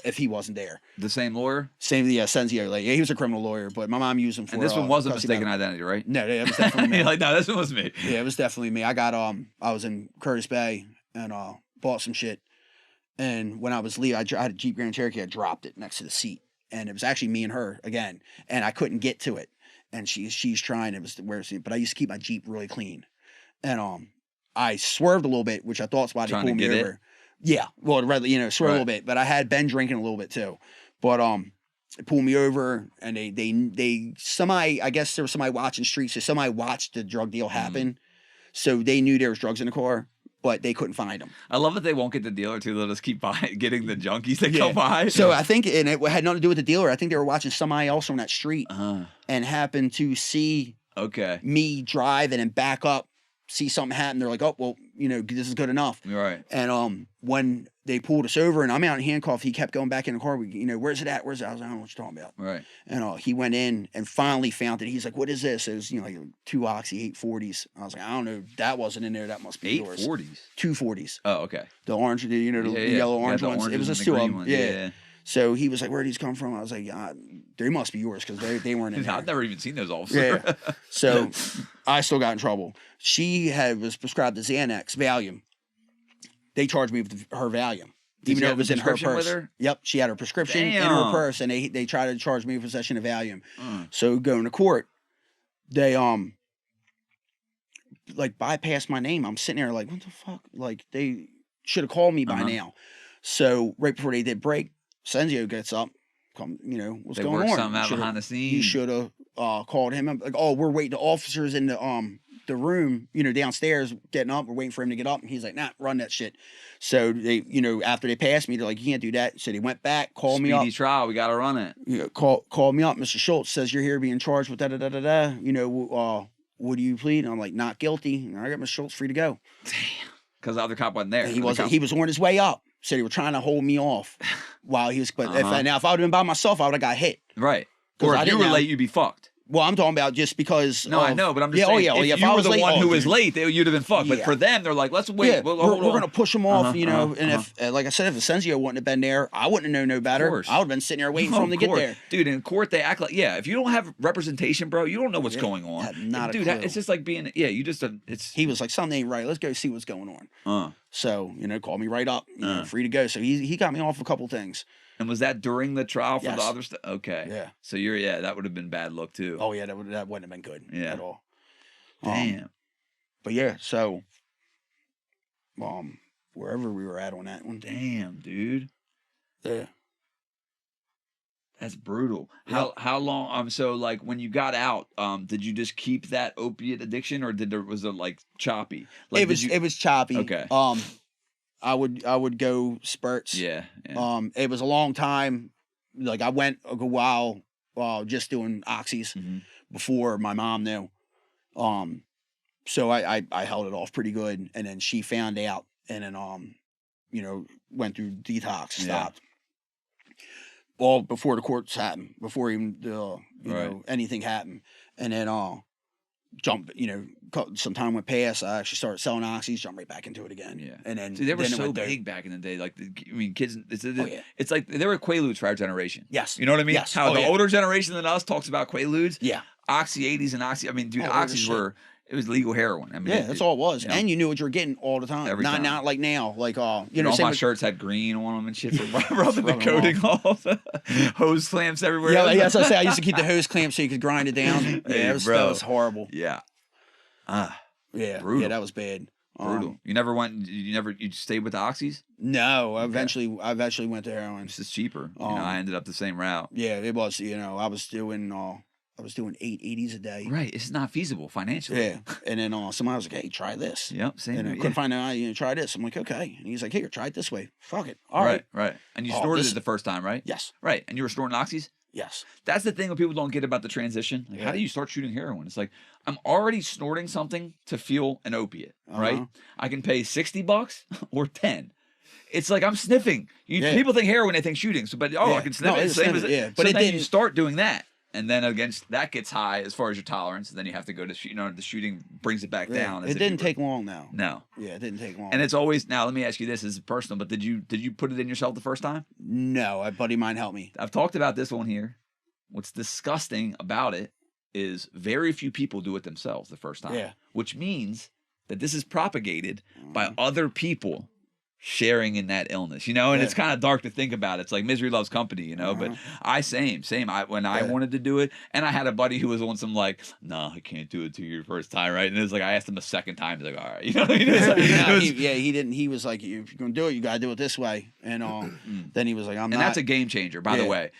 if he wasn't there. The same lawyer? Same, yeah, Senzio. Like, yeah, he was a criminal lawyer, but my mom used him for. And this one wasn't mistaken identity, right? No, it was definitely me. You're like, no, this one was me. Yeah, it was definitely me. I got I was in Curtis Bay and bought some shit, and when I was leaving, I had a Jeep Grand Cherokee. I dropped it next to the seat, and it was actually me and her again, and I couldn't get to it, and she's trying. It was but I used to keep my Jeep really clean, and I swerved a little bit, which I thought's why they pulled me over. Yeah, well, you know, swerved a little bit, but I had been drinking a little bit too. But they pulled me over, and I guess there was somebody watching streets, so somebody watched the drug deal happen, so they knew there was drugs in the car, but they couldn't find them. I love that they won't get the dealer too; they'll just keep getting the junkies that come by. So I think, and it had nothing to do with the dealer. I think they were watching somebody else on that street, and happened to see me drive and then back up. See something happen, they're like, oh, well, you know, this is good enough. Right. And when they pulled us over and I'm out in handcuffs, he kept going back in the car. You know, where's it at? Where's it? I was like, I don't know what you're talking about. Right. And he went in and finally found it. He's like, what is this? It was, you know, like 2 Oxy 840s. I was like, I don't know. That wasn't in there. That must be yours. 840s? 240s. Oh, okay. The orange, you know, the yellow orange ones. It was just 2 of them. Yeah. So he was like, where'd these come from? I was like, they must be yours because they weren't in there. I've never even seen those officers. Yeah. So I still got in trouble. She was prescribed the Xanax, Valium. They charged me with her Valium. Even though it was in her purse. Yep, she had her prescription in her purse, and they tried to charge me with possession of Valium. So going to court, they like bypassed my name. I'm sitting there like, what the fuck? Like, they should have called me by now. So right before they did break, Senzio gets up, come, what's They going worked on? something out Shoulda- behind the You scenes. should have called him. Like, oh, we're waiting. The officers in the room, downstairs getting up. We're waiting for him to get up. And he's like, nah, run that shit. So they, after they passed me, they're like, you can't do that. So they went back, called me up. Speedy trial. We got to run it. Called me up. Mr. Schultz says you're here being charged with da-da-da-da-da. What do you plead? And I'm like, not guilty. And I got Mr. Schultz free to go. Damn. Because the other cop wasn't there. And he was on his way up. So they were trying to hold me off while he was. But if I would have been by myself, I would have got hit. Right. Or if you were late, you'd be fucked. Well, I'm talking about just because. No, I know, but I'm just saying. If you were the one who was late, you'd have been fucked. But for them, they're like, let's wait. Yeah, we're going to push them off, and if, like I said, if Asensio wouldn't have been there, I wouldn't have known no better. I would have been sitting there waiting for him to get there. Dude, in court, they act like, if you don't have representation, bro, you don't know what's going on. Not Dude, a clue. it's just like being, you just, He was like, something ain't right. Let's go see what's going on. So, called me right up, free to go. So he got me off a couple things. And was that during the trial for Yes. the other stuff? Okay. Yeah. So that would have been bad luck too. Oh yeah, that wouldn't have been good at all. Damn. But yeah, so wherever we were at on that one. Damn, dude. Yeah. That's brutal. Yep. How long? So like when you got out, did you just keep that opiate addiction, or was it like choppy? Like, it was choppy. Okay. I would go spurts. Yeah. It was a long time. Like I went a good while just doing oxys before my mom knew. So I held it off pretty good, and then she found out, and then went through detox, stopped. All before the courts happened, before even anything happened, and then jump, some time went past. I actually started selling oxys, jumped right back into it again. Yeah. And then they were then it so went there. big back in the day. Like, kids, it's like they were Quaaludes for our generation. Yes. You know what I mean? Yes. How the older generation than us talks about Quaaludes. Yeah. Oxy 80s and Oxy. I mean, dude, Oxys it was legal heroin. I mean, that's all it was. And you knew what you were getting all the time. Not like now. Like, all my shirts had green on them and shit for rubbing the coating off. Hose clamps everywhere. Yeah, that's what I say. I used to keep the hose clamps so you could grind it down. Yeah, that was horrible. Yeah. Yeah. Brutal. Yeah, that was bad. Brutal. You stayed with the Oxys? No, I eventually went to heroin. It's just cheaper. I ended up the same route. Yeah, it was. I was doing 880s a day. Right. It's not feasible financially. Yeah. And then someone was like, hey, try this. Yep. Same. And I couldn't find out, try this. I'm like, okay. And he's like, here, try it this way. Fuck it. All right. Right. And you snorted it the first time, right? Yes. Right. And you were snorting Oxys? Yes. That's the thing that people don't get about the transition. Like, how do you start shooting heroin? It's like, I'm already snorting something to feel an opiate, right? I can pay $60 or 10. It's like I'm sniffing. People think heroin, they think shooting. So, but I can sniff it. Same as it. Yeah. But then you start doing that. And then against that gets high as far as your tolerance. And then you have to go to the shooting brings it back down. It didn't take long now. No. Yeah, it didn't take long. And it's always now. Let me ask you this: this is personal, but did you put it in yourself the first time? No, a buddy of mine helped me. I've talked about this one here. What's disgusting about it is very few people do it themselves the first time. Yeah. Which means that this is propagated by other people sharing in that illness, and it's kind of dark to think about. It's like misery loves company, but same. When I wanted to do it, and I had a buddy who was on some like, no, I can't do it to your first time, right? And it was like, I asked him a second time, he's like, all right, you know what I mean? He didn't. He was like, if you're gonna do it, you gotta do it this way. And then he was like, I'm not. And that's a game changer, by the way.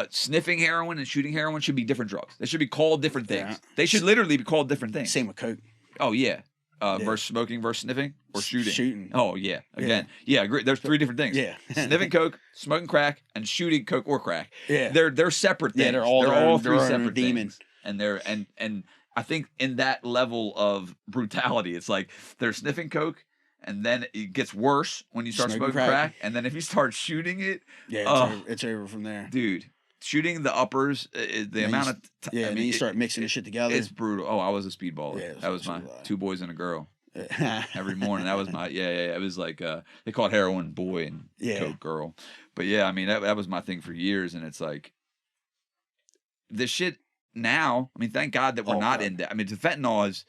Sniffing heroin and shooting heroin should be different drugs. They should be called different things. Yeah. They should literally be called different things. Same with coke. Oh yeah. Versus smoking versus sniffing or shooting. Shooting. Oh yeah. Again. Yeah. Great. There's three different things. Yeah. Sniffing coke, smoking crack, and shooting coke or crack. Yeah. They're separate things. Yeah, they're all three separate demons. things. And they're and I think in that level of brutality, it's like they're sniffing coke, and then it gets worse when you start smoking crack, and then if you start shooting it, it's over from there, dude. Shooting the uppers, the amount of and then you start mixing the shit together. It's brutal. Oh, I was a speedballer. Yeah, that was my 2 boys and a girl. Every morning. That was my It was like they call it heroin boy and coke girl. But yeah, I mean that was my thing for years, and it's like this shit now. I mean, thank God that we're not in that. I mean, the fentanyl is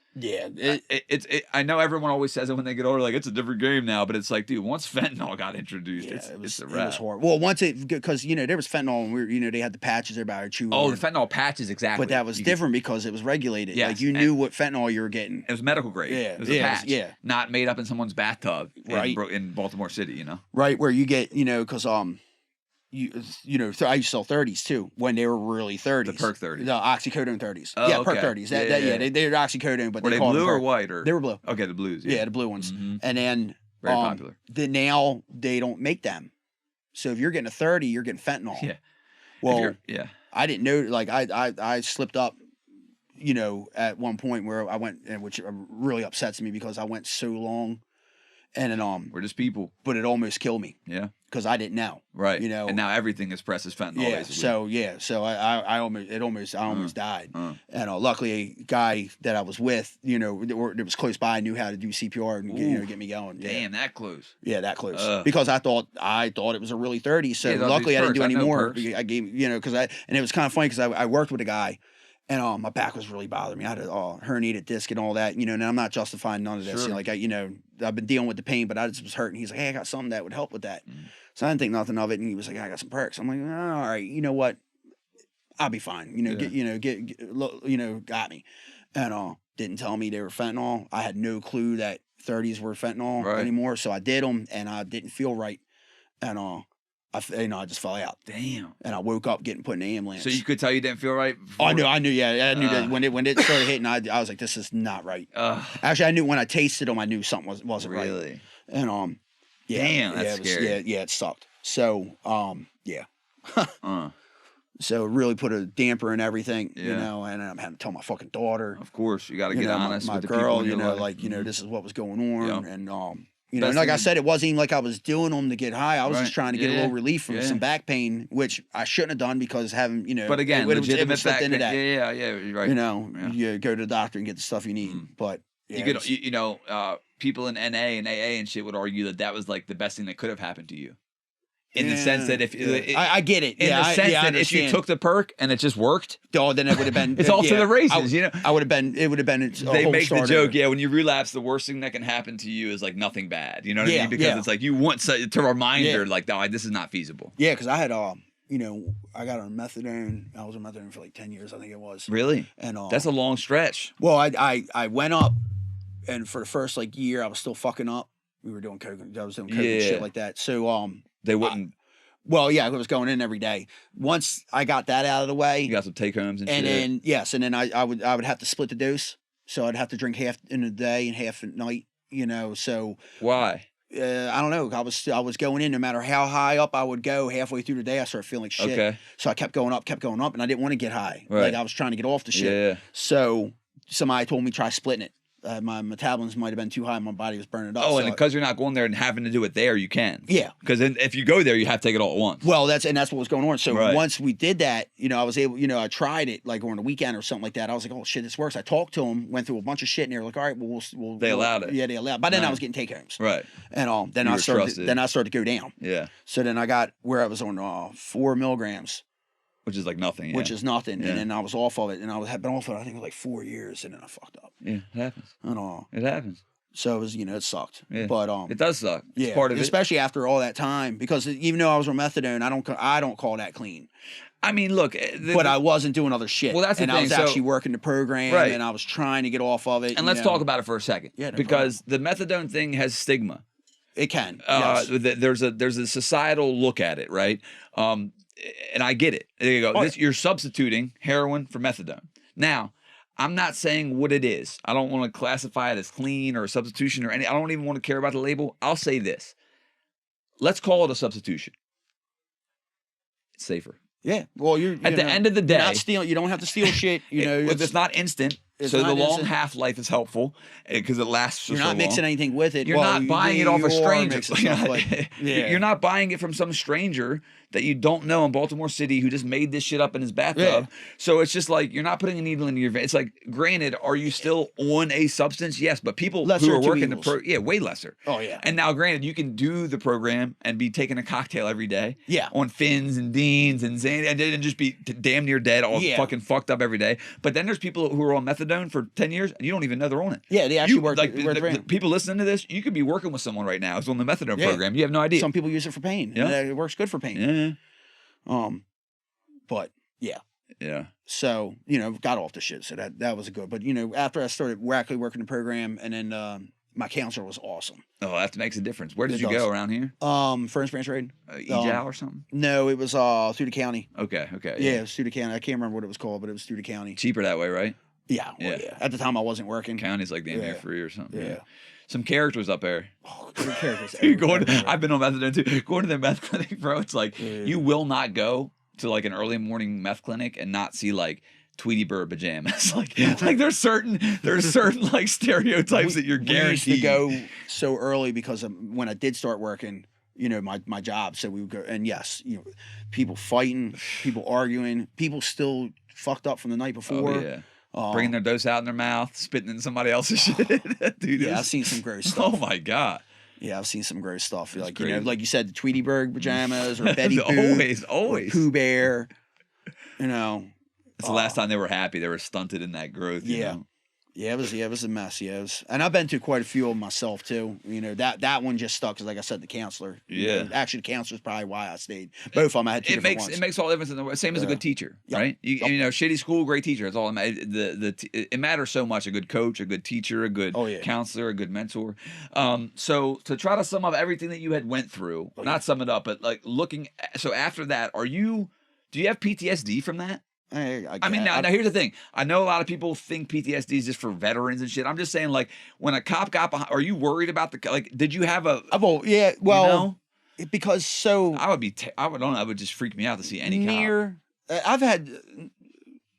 I know everyone always says it when they get older, like it's a different game now. But it's like, dude, once fentanyl got introduced, it's a wrap. It was horrible. Well, once because there was fentanyl, and they had the patches everybody chewing. Oh, the fentanyl patches, exactly. But that was different because it was regulated. Yes, like you knew what fentanyl you were getting. It was medical grade. Yeah, it was a patch. Yeah, not made up in someone's bathtub. Right in Baltimore City, Right where you get because you know, I used to sell 30s too when they were really 30s. The perk 30s. The oxycodone 30s. Oh, yeah, okay. perk 30s. Yeah. They're oxycodone, but were they called blue them or perk. white or They were blue. Okay, the blues. Yeah, the blue ones. Mm-hmm. And then very popular. Now they don't make them. So if you're getting a 30, you're getting fentanyl. Yeah. Well, yeah. I didn't know. Like I slipped up, you know, at one point where I went, and which really upsets me because I went so long, and then we're just people. But it almost killed me. Yeah. Because I didn't know. Right. You know. And now everything is pressed as fentanyl. Yeah. Basically. So I almost died. And luckily a guy that I was with, you know, that was close by, knew how to do CPR and get me going. Yeah. Damn, that close. Yeah, that close. Because I thought it was a really 30. So luckily I didn't do any more. I gave, you know, and it was kind of funny because I worked with a guy. And my back was really bothering me. I had a herniated disc and all that, you know. And I'm not justifying none of this. Sure. Like I've been dealing with the pain, but I just was hurting. He's like, "Hey, I got something that would help with that." So I didn't think nothing of it. And he was like, "I got some perks." I'm like, "Oh, all right, you know what? I'll be fine." You know, got me. And didn't tell me they were fentanyl. I had no clue that 30s were fentanyl anymore. So I did them, and I didn't feel right. And I just fell out. Damn. And I woke up getting put in the ambulance. So you could tell you didn't feel right before? I knew. Yeah, I knew that when it started hitting, I was like, this is not right. Actually, I knew when I tasted them, I knew something wasn't right. Really? And yeah. Damn, that's scary. Yeah, it sucked. So yeah. So it really put a damper in everything, you know, and I'm having to tell my fucking daughter. Of course, you got to get honest my with the girl, people in your life. like, you know, this is what was going on. Yeah. And you know, and like I said, it wasn't even like I was doing them to get high. I was just trying to get a little relief from some back pain, which I shouldn't have done because having, you know, but again, it was back into that. Yeah, you're right. You know, you go to the doctor and get the stuff you need. But yeah, you could, you know, people in NA and AA and shit would argue that was like the best thing that could have happened to you. In the sense that if I get it, in the sense that if you took the perk and it just worked, then it would have been. It's all to the races, you know. It would have been. They make the joke, when you relapse, the worst thing that can happen to you is like nothing bad. You know what I mean? Because it's like you want to reminder, like, no, this is not feasible. Yeah, because I had you know, I got on methadone. I was on methadone for like 10 years, I think it was. Really? And that's a long stretch. Well, I went up, and for the first like year, I was still fucking up. We were doing coke. I was doing coke and shit like that. So they wouldn't. Well, yeah, I was going in every day. Once I got that out of the way, you got some take homes and shit. And then I would have to split the dose. So I'd have to drink half in the day and half at night. You know, so why? I don't know. I was going in no matter how high up I would go. Halfway through the day, I started feeling like shit. Okay. So I kept going up, and I didn't want to get high. Right. Like I was trying to get off the shit. Yeah. So somebody told me try splitting it. My metabolism might have been too high. My body was burning up. Oh, and because you're not going there and having to do it there, you can. Yeah. Because if you go there, you have to take it all at once. Well, that's what was going on. So once we did that, you know, I was able, you know, I tried it like on the weekend or something like that. I was like, oh shit, this works. I talked to them, went through a bunch of shit, and they were like, all right, well, they allowed it. Yeah, they allowed. By then I was getting take homes. Right. And then I started to go down. Yeah. So then I got where I was on 4 milligrams. Which is like nothing. Which is nothing. Yeah. And then I was off of it. And I had been off of it, I think, like 4 years. And then I fucked up. Yeah, it happens. It happens. So it was, you know, it sucked. Yeah. But it does suck. It's yeah, part of it. Especially after all that time. Because even though I was on methadone, I don't call that clean. I mean, look. But I wasn't doing other shit. Well, that's the thing. I was actually working the program. Right. And I was trying to get off of it. And let's talk about it for a second. Yeah. Because the methadone thing has stigma. It can. Yes. There's a societal look at it, right? And I get it. There you go. You're substituting heroin for methadone. Now, I'm not saying what it is. I don't want to classify it as clean or a substitution or any. I don't even want to care about the label. I'll say this. Let's call it a substitution. It's safer. Yeah. Well, you're at the end of the day, you're not stealing. You don't have to steal shit. You know, it's not instant. So the long half-life is helpful because it lasts for so long. You're not mixing anything with it. You're not buying it off a stranger. You're not buying it from some stranger that you don't know in Baltimore City who just made this shit up in his bathtub. Yeah. So it's just like you're not putting a needle in your vein. It's like, granted, are you still on a substance? Yes, but people who are working way lesser. Oh yeah. And now, granted, you can do the program and be taking a cocktail every day. Yeah. On Fins and Deans and Zan and just be damn near dead, all fucking fucked up every day. But then there's people who are on methadone for 10 years and you don't even know they're on it. Yeah, they actually work. Like the people listening to this, you could be working with someone right now who's on the methadone program. You have no idea. Some people use it for pain. Yeah. And it works good for pain. Yeah. But yeah. Yeah. So, you know, got off the shit. So that was good. But, you know, after I started actually working the program and then my counselor was awesome. Oh, that makes a difference. Where did It you does. go around here? Furnace Branch Road. EJAL or something? No, it was through the county. Okay. Yeah, it was through the county. I can't remember what it was called, but it was through the county. Cheaper that way, right? Yeah, well, yeah. At the time, I wasn't working. County's like damn near free or something. Yeah. Some characters up there. Oh, good characters. Dude, I've been on methadone too. Going to the meth clinic, bro. It's like you will not go to like an early morning meth clinic and not see like Tweety Bird pajamas. like there's certain like stereotypes that you're guaranteed. We used to go so early because when I did start working, you know, my job. So we would go, and yes, you know, people fighting, people arguing, people still fucked up from the night before. Oh, yeah. Bringing their dose out in their mouth, spitting in somebody else's shit. Dude, yeah, I've seen some gross stuff. Oh my God. Yeah, I've seen some gross stuff. That's like crazy. you know, like you said, the Tweety Bird pajamas or Betty Boop, always or Pooh Bear. You know, it's the last time they were happy. They were stunted in that growth. You know? Yeah, it was a mess. Yeah, and I've been to quite a few of them myself too. You know, that one just stuck because, like I said, the counselor. Yeah, you know, actually, the counselor's probably why I stayed. Both of them I had two different ones. It makes all the difference in the world. Same as a good teacher, right? You know, shitty school, great teacher. That's all. It matters so much. A good coach, a good teacher, a good counselor, a good mentor. So to try to sum up everything that you had went through, not sum it up, but like looking. So after that, do you have PTSD from that? I mean, now here's the thing. I know a lot of people think PTSD is just for veterans and shit. I'm just saying, like, when a cop got behind, are you worried about did you have a? Yeah, well, you know? Because I would it would just freak me out to see any cop. I've had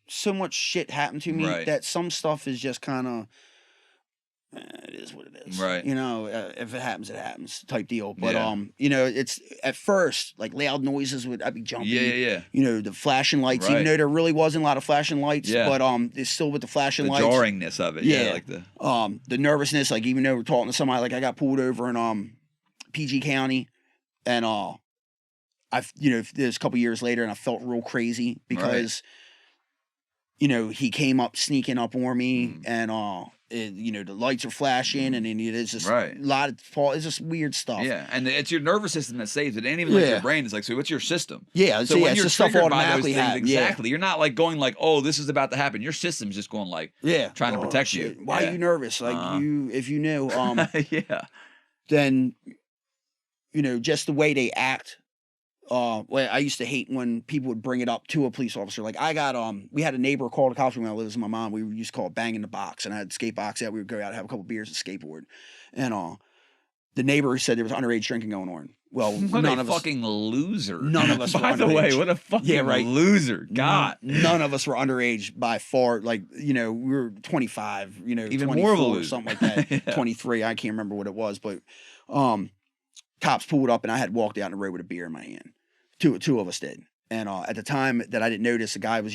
so much shit happen to me that some stuff is just kind of. It is what it is. Right. You know, if it happens type deal. But, you know, it's at first like loud noises I'd be jumping. Yeah. You know, the flashing lights, even though there really wasn't a lot of flashing lights, but it's still with the flashing lights. The jarringness of it. Yeah. Like the nervousness, like even though we're talking to somebody, like I got pulled over in PG County and you know, there's a couple years later and I felt real crazy because you know, he came up sneaking up on me and you know, the lights are flashing, and then it's just a lot of it's just weird stuff. Yeah, and it's your nervous system that saves it. It ain't even like your brain. It's like, so what's your system? Yeah, so when you're stuff triggered by those things, exactly. You're not like going like, oh, this is about to happen. Your system's just going like, trying to protect you. Why are you nervous? Like if you knew, then you know, just the way they act. Well, I used to hate when people would bring it up to a police officer. Like I got, we had a neighbor call the cops when I lived with my mom. We used to call it banging the box, and I had a skate box out. We would go out and have a couple beers and skateboard. And the neighbor said there was underage drinking going on. Well, none of us. Fucking loser. None of us. By the way, what a fucking loser. God. None of us were underage by far. Like, you know, we were 25. You know, even more of a loser, something like that. 23. I can't remember what it was, but cops pulled up, and I had walked out in the road with a beer in my hand. Two of us did, and at the time that I didn't notice, the guy had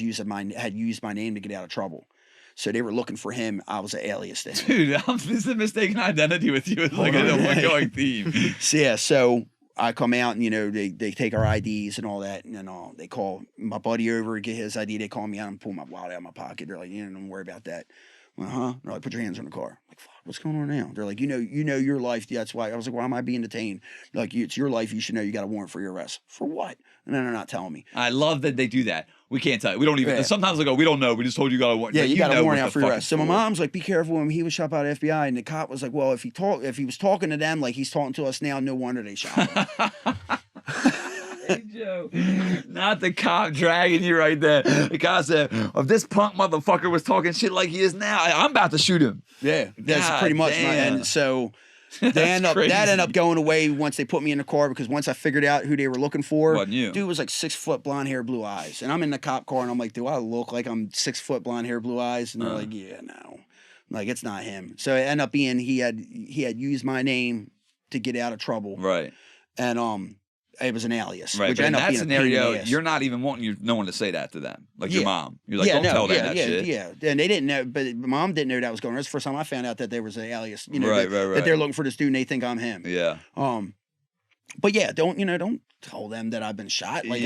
used my name to get out of trouble, so they were looking for him. I was an alias to him. Dude, this is a mistaken identity with you. It's like an ongoing theme. So I come out, and you know they take our IDs and all that, and then they call my buddy over to get his ID. They call me out and pull my wallet out of my pocket. They're like, "You don't worry about that." They're like, "Put your hands on the car." I'm like, fuck, what's going on now? They're like, you know your life. That's why. I was like, why am I being detained? They're like, it's your life. You should know you got a warrant for your arrest. For what? And then they're not telling me. I love that they do that. We can't tell you. We don't even. Sometimes they go, we don't know. We just told you got a warrant. Yeah, you got a warrant out for your arrest. So my mom's like, be careful. And he was shot by the FBI, and the cop was like, well, if he was talking to them like he's talking to us now, no wonder they shot him. Hey, Joe. Not the cop dragging you right there. The guy said, if this punk motherfucker was talking shit like he is now, I'm about to shoot him. Yeah, that's pretty much and so that ended up going away once they put me in the car, because once I figured out who they were looking for, wasn't you? Dude was like 6 foot, blonde hair, blue eyes. And I'm in the cop car and I'm like, do I look like I'm 6 foot, blonde hair, blue eyes? And they're like, yeah, no. Like, it's not him. So it ended up being he had used my name to get out of trouble. Right. And it was an alias. Right, which but in that scenario, you're you're not even wanting no one to say that to them. Like your mom. You're like, don't tell them that shit. Yeah, and they didn't know, but my mom didn't know that was going on. It's the first time I found out that there was an alias, you know, right. that they're looking for this dude and they think I'm him. Yeah. But yeah, don't tell them that I've been shot. Like,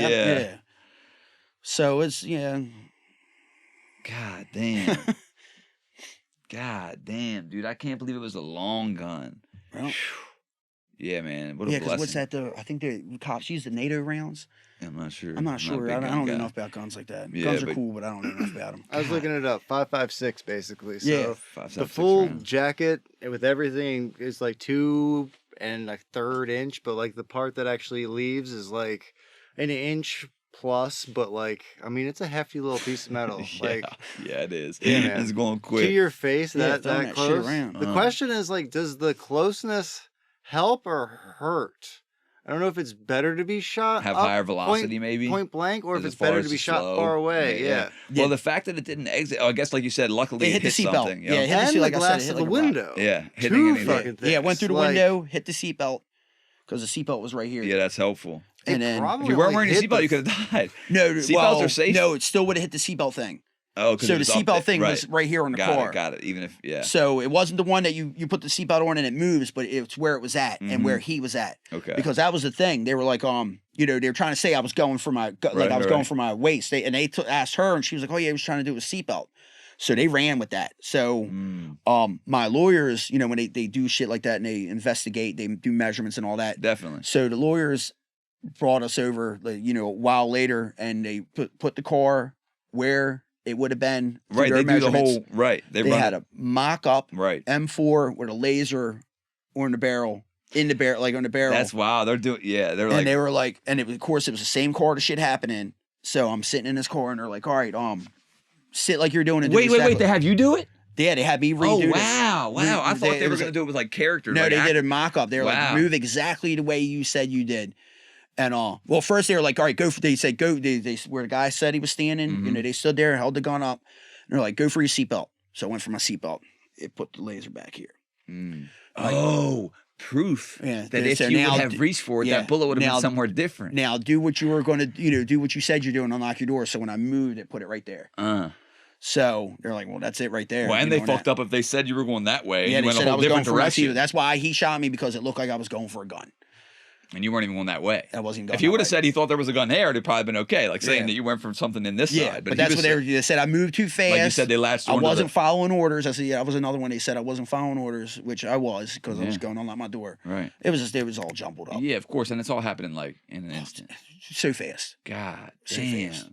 so it's, God damn. God damn, dude. I can't believe it was a long gun. Well, Yeah, man. What a Yeah, blessing. because what's that? I think the cops use the NATO rounds. I'm not sure. I'm not sure. a I big don't gun know guy. enough about guns like that. Yeah, Guns are but- cool, but I don't know enough about them. I was looking it up. 5.56 basically. So Yeah. 5, 7, the 6 full rounds. jacket with everything is like 2 1/3 inch, but like the part that actually leaves is like an inch plus. But like, I mean, it's a hefty little piece of metal. Like, Yeah, it is. Yeah, man. It's going to quick. your face, Yeah, that throwing that shit close. around. The question is like, does the closeness help or hurt? I don't know if it's better to be shot Have up higher velocity, maybe? point blank, or if As it's far better as to be the shot slow. far away. Yeah. Well, the fact that it didn't exit, I guess, like you said, luckily It hit the seatbelt. something. Yeah, it hit the And seat, the like I said, glass it hit of like the a rock. window. Yeah, hitting Two anything. fucking things. Yeah, it went through the Like, window, hit the seatbelt because the seatbelt was right here. Yeah, that's helpful. it And then probably If you weren't only wearing your hit seatbelt, the- you could have died. no, Seatbelts well, are safe? No, it still would have hit the seatbelt thing. Oh, because So the seatbelt thing was right here on the car. Got it. Even if, yeah. So it wasn't the one that you put the seatbelt on and it moves, but it's where it was at and where he was at. Okay. Because that was the thing. They were like, you know, they were trying to say I was going for my, Right, I was going right. for my waist. They asked her, and she was like, oh yeah, he was trying to do a seatbelt. So they ran with that. So, my lawyers, you know, when they do shit like that and they investigate, they do measurements and all that. Definitely. So the lawyers brought us over, like, you know, a while later, and they put the car where it would have been. through Right. their They do the measurements. whole, right. They run had it. a mock-up Right. M4 with a laser on the barrel, like on the barrel. That's wow. They're doing, yeah. They're and like, they were like, and of course, it was the same car the shit happened in. So I'm sitting in this car, and they're like, all right, sit like you're doing it. wait. They have you do it? Yeah, they had me redo Oh, this. wow. Wow. I thought they it were was going to do it with like characters. No, like they did a mock-up. They were Wow. like, move exactly the way you said you did. And well, first they were like, all right, go for. They said go. They where the guy said he was standing. You know, they stood there, held the gun up, and they're like, go for your seatbelt. So I went for my seatbelt. It put the laser back here. Oh, proof. Yeah, That they- if so you now would have d- reached for it, yeah, that bullet would have now- been somewhere different. Now do what you were going to, you know, do what you said you're doing. Unlock your door. So when I moved, it put it right there. So they're like, well, that's it right there. Well, and you they know, fucked up if they said you were going that way. Yeah, And they you went said a I whole was going different for my direction. seatbelt. That's why he shot me, because it looked like I was going for a gun. And you weren't even going that way. I wasn't going. If he that would have way. said he thought there was a gun there, it'd probably been okay. Like saying Yeah. that you went from something in this Yeah, side. but he that's was what they said. I moved too fast. Like you said, they latched I onto wasn't the- following orders. I said, yeah, I was another one. They said I wasn't following orders, which I was, because I was Yeah. going to unlock my door. Right. It was all jumbled up. Yeah, of course. And it's all happening like in an instant. So fast. God So damn. fast.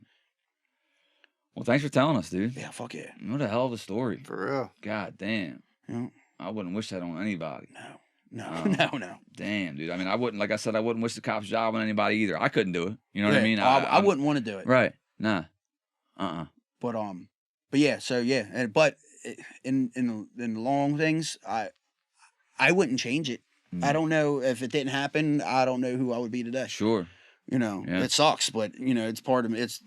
Well, thanks for telling us, dude. Yeah, fuck yeah. What a hell of a story. For real. God damn. No, I wouldn't wish that on anybody. no. Damn, dude. I mean, I wouldn't, like I said, I wouldn't wish the cops job on anybody either. I couldn't do it. You know what I mean? I wouldn't want to do it. Right. Nah. But yeah. So yeah, but in the long things, I wouldn't change it. I don't know if it didn't happen. I don't know who I would be today. Sure. You know, Yeah. it sucks, but you know, it's part of me. It's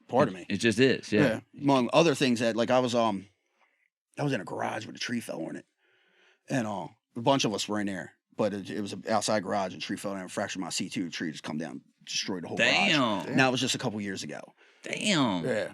part of me. It just is. Yeah. Among other things that, like, I was in a garage with a tree fell on it, and a bunch of us were in there, but it was an outside garage, and a tree fell down and fractured my C2. The tree just come down, destroyed the whole garage. Damn. Now it was just a couple years ago. Damn. Yeah,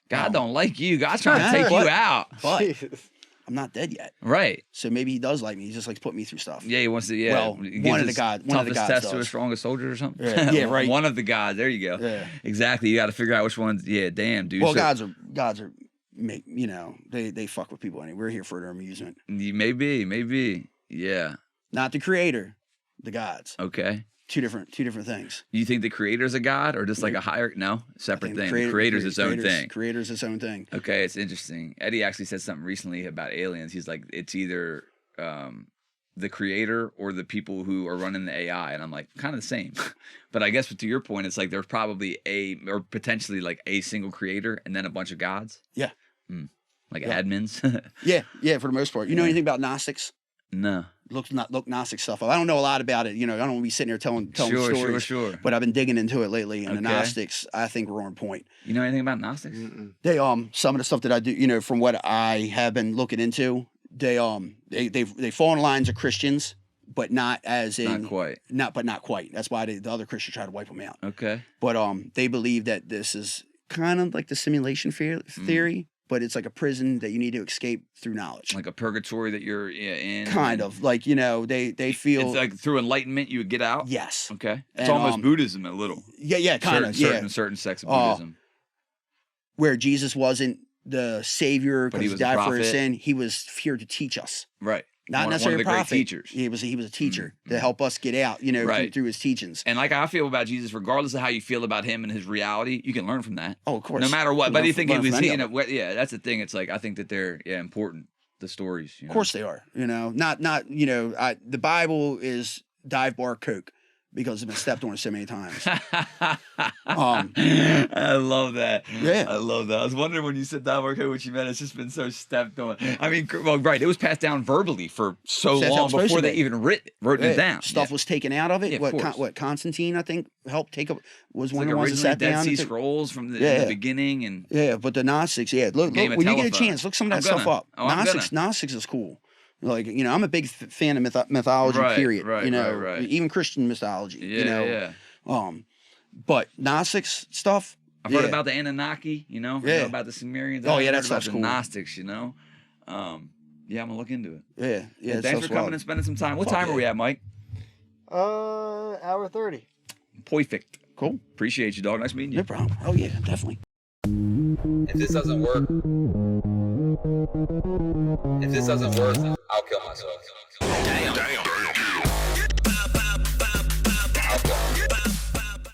God don't like you. God's trying to Nah, take but- you out. but Jesus. I'm not dead yet, Right. so maybe he does like me. He just likes to put me through stuff. Yeah, he wants to. Yeah. Well, He one gives of the his gods- Toughest test to does. a strongest soldier or something. Yeah, right. One of the gods. There you go. Yeah. Exactly. You got to figure out which ones. Yeah. Damn, dude. Well, So- gods are you know, they fuck with people anyway. We're here for their amusement, Maybe. Yeah. not the creator, the gods. Okay. Two different things. You think the creator's a god or just like a higher? No, separate thing. The creator's its own thing. Creator's its own thing. Okay, it's interesting. Eddie actually said something recently about aliens. He's like, it's either the creator or the people who are running the AI, and I'm like, kind of the same. But I guess to your point, it's like there's probably or potentially like a single creator and then a bunch of gods. Yeah. Like Yeah. admins. Yeah, for the most part. You know anything about Gnostics? No. Look Gnostic stuff up. I don't know a lot about it. You know, I don't want to be sitting here telling stories. Sure. But I've been digging into it lately, and the Okay. Gnostics, I think, were on point. You know anything about Gnostics? They some of the stuff that I do, you know, from what I have been looking into, they fall in lines of Christians, but not as in Not quite. not quite. That's why the other Christians try to wipe them out. Okay. But they believe that this is kind of like the simulation theory, but it's like a prison that you need to escape through knowledge. Like a purgatory that you're in. Kind of like, you know, they feel It's like through enlightenment you would get out. yes. Okay. It's And, almost Buddhism a little. Yeah, kind of. Yeah. Certain sects of Buddhism. Where Jesus wasn't the savior But because he he was a died for his prophet. sin. He was here to teach us. Right. Not necessarily one of the a prophet. great teachers. He was a teacher to help us get out, you know, through his teachings. And like I feel about Jesus, regardless of how you feel about him and his reality, you can learn from that. Oh, of course. No matter what. But you think he was seeing it? Yeah, that's the thing. It's like I think that they're important. The stories. Of course they are. You know, not you know. The Bible is dive bar Coke. Because it's been stepped on so many times. I love that. Yeah. I love that. I was wondering when you said that, what you meant. It's just been so stepped on. I mean, well, right. It was passed down verbally for so long before they even wrote it down. Stuff was taken out of it. Yeah, what Constantine, I think, helped take up, was one like of the ones that sat Dead down. Sea Scrolls from the beginning. And but the Gnostics, look when you get a chance, look some of that stuff up. Gnostics is cool. Like, you know, I'm a big fan of mythology, period. You know, even Christian mythology. Yeah, you know, but Gnostics stuff. I've heard about the Anunnaki. You know, about the Sumerians. That stuff's cool. The Gnostics. You know, I'm gonna look into it. Yeah. Thanks for coming and spending some time. What time are we at, Mike? Hour 30. Perfect. Cool. Appreciate you, dog. Nice meeting you. No problem. Oh yeah, definitely. If this doesn't work, I'll kill myself. Damn.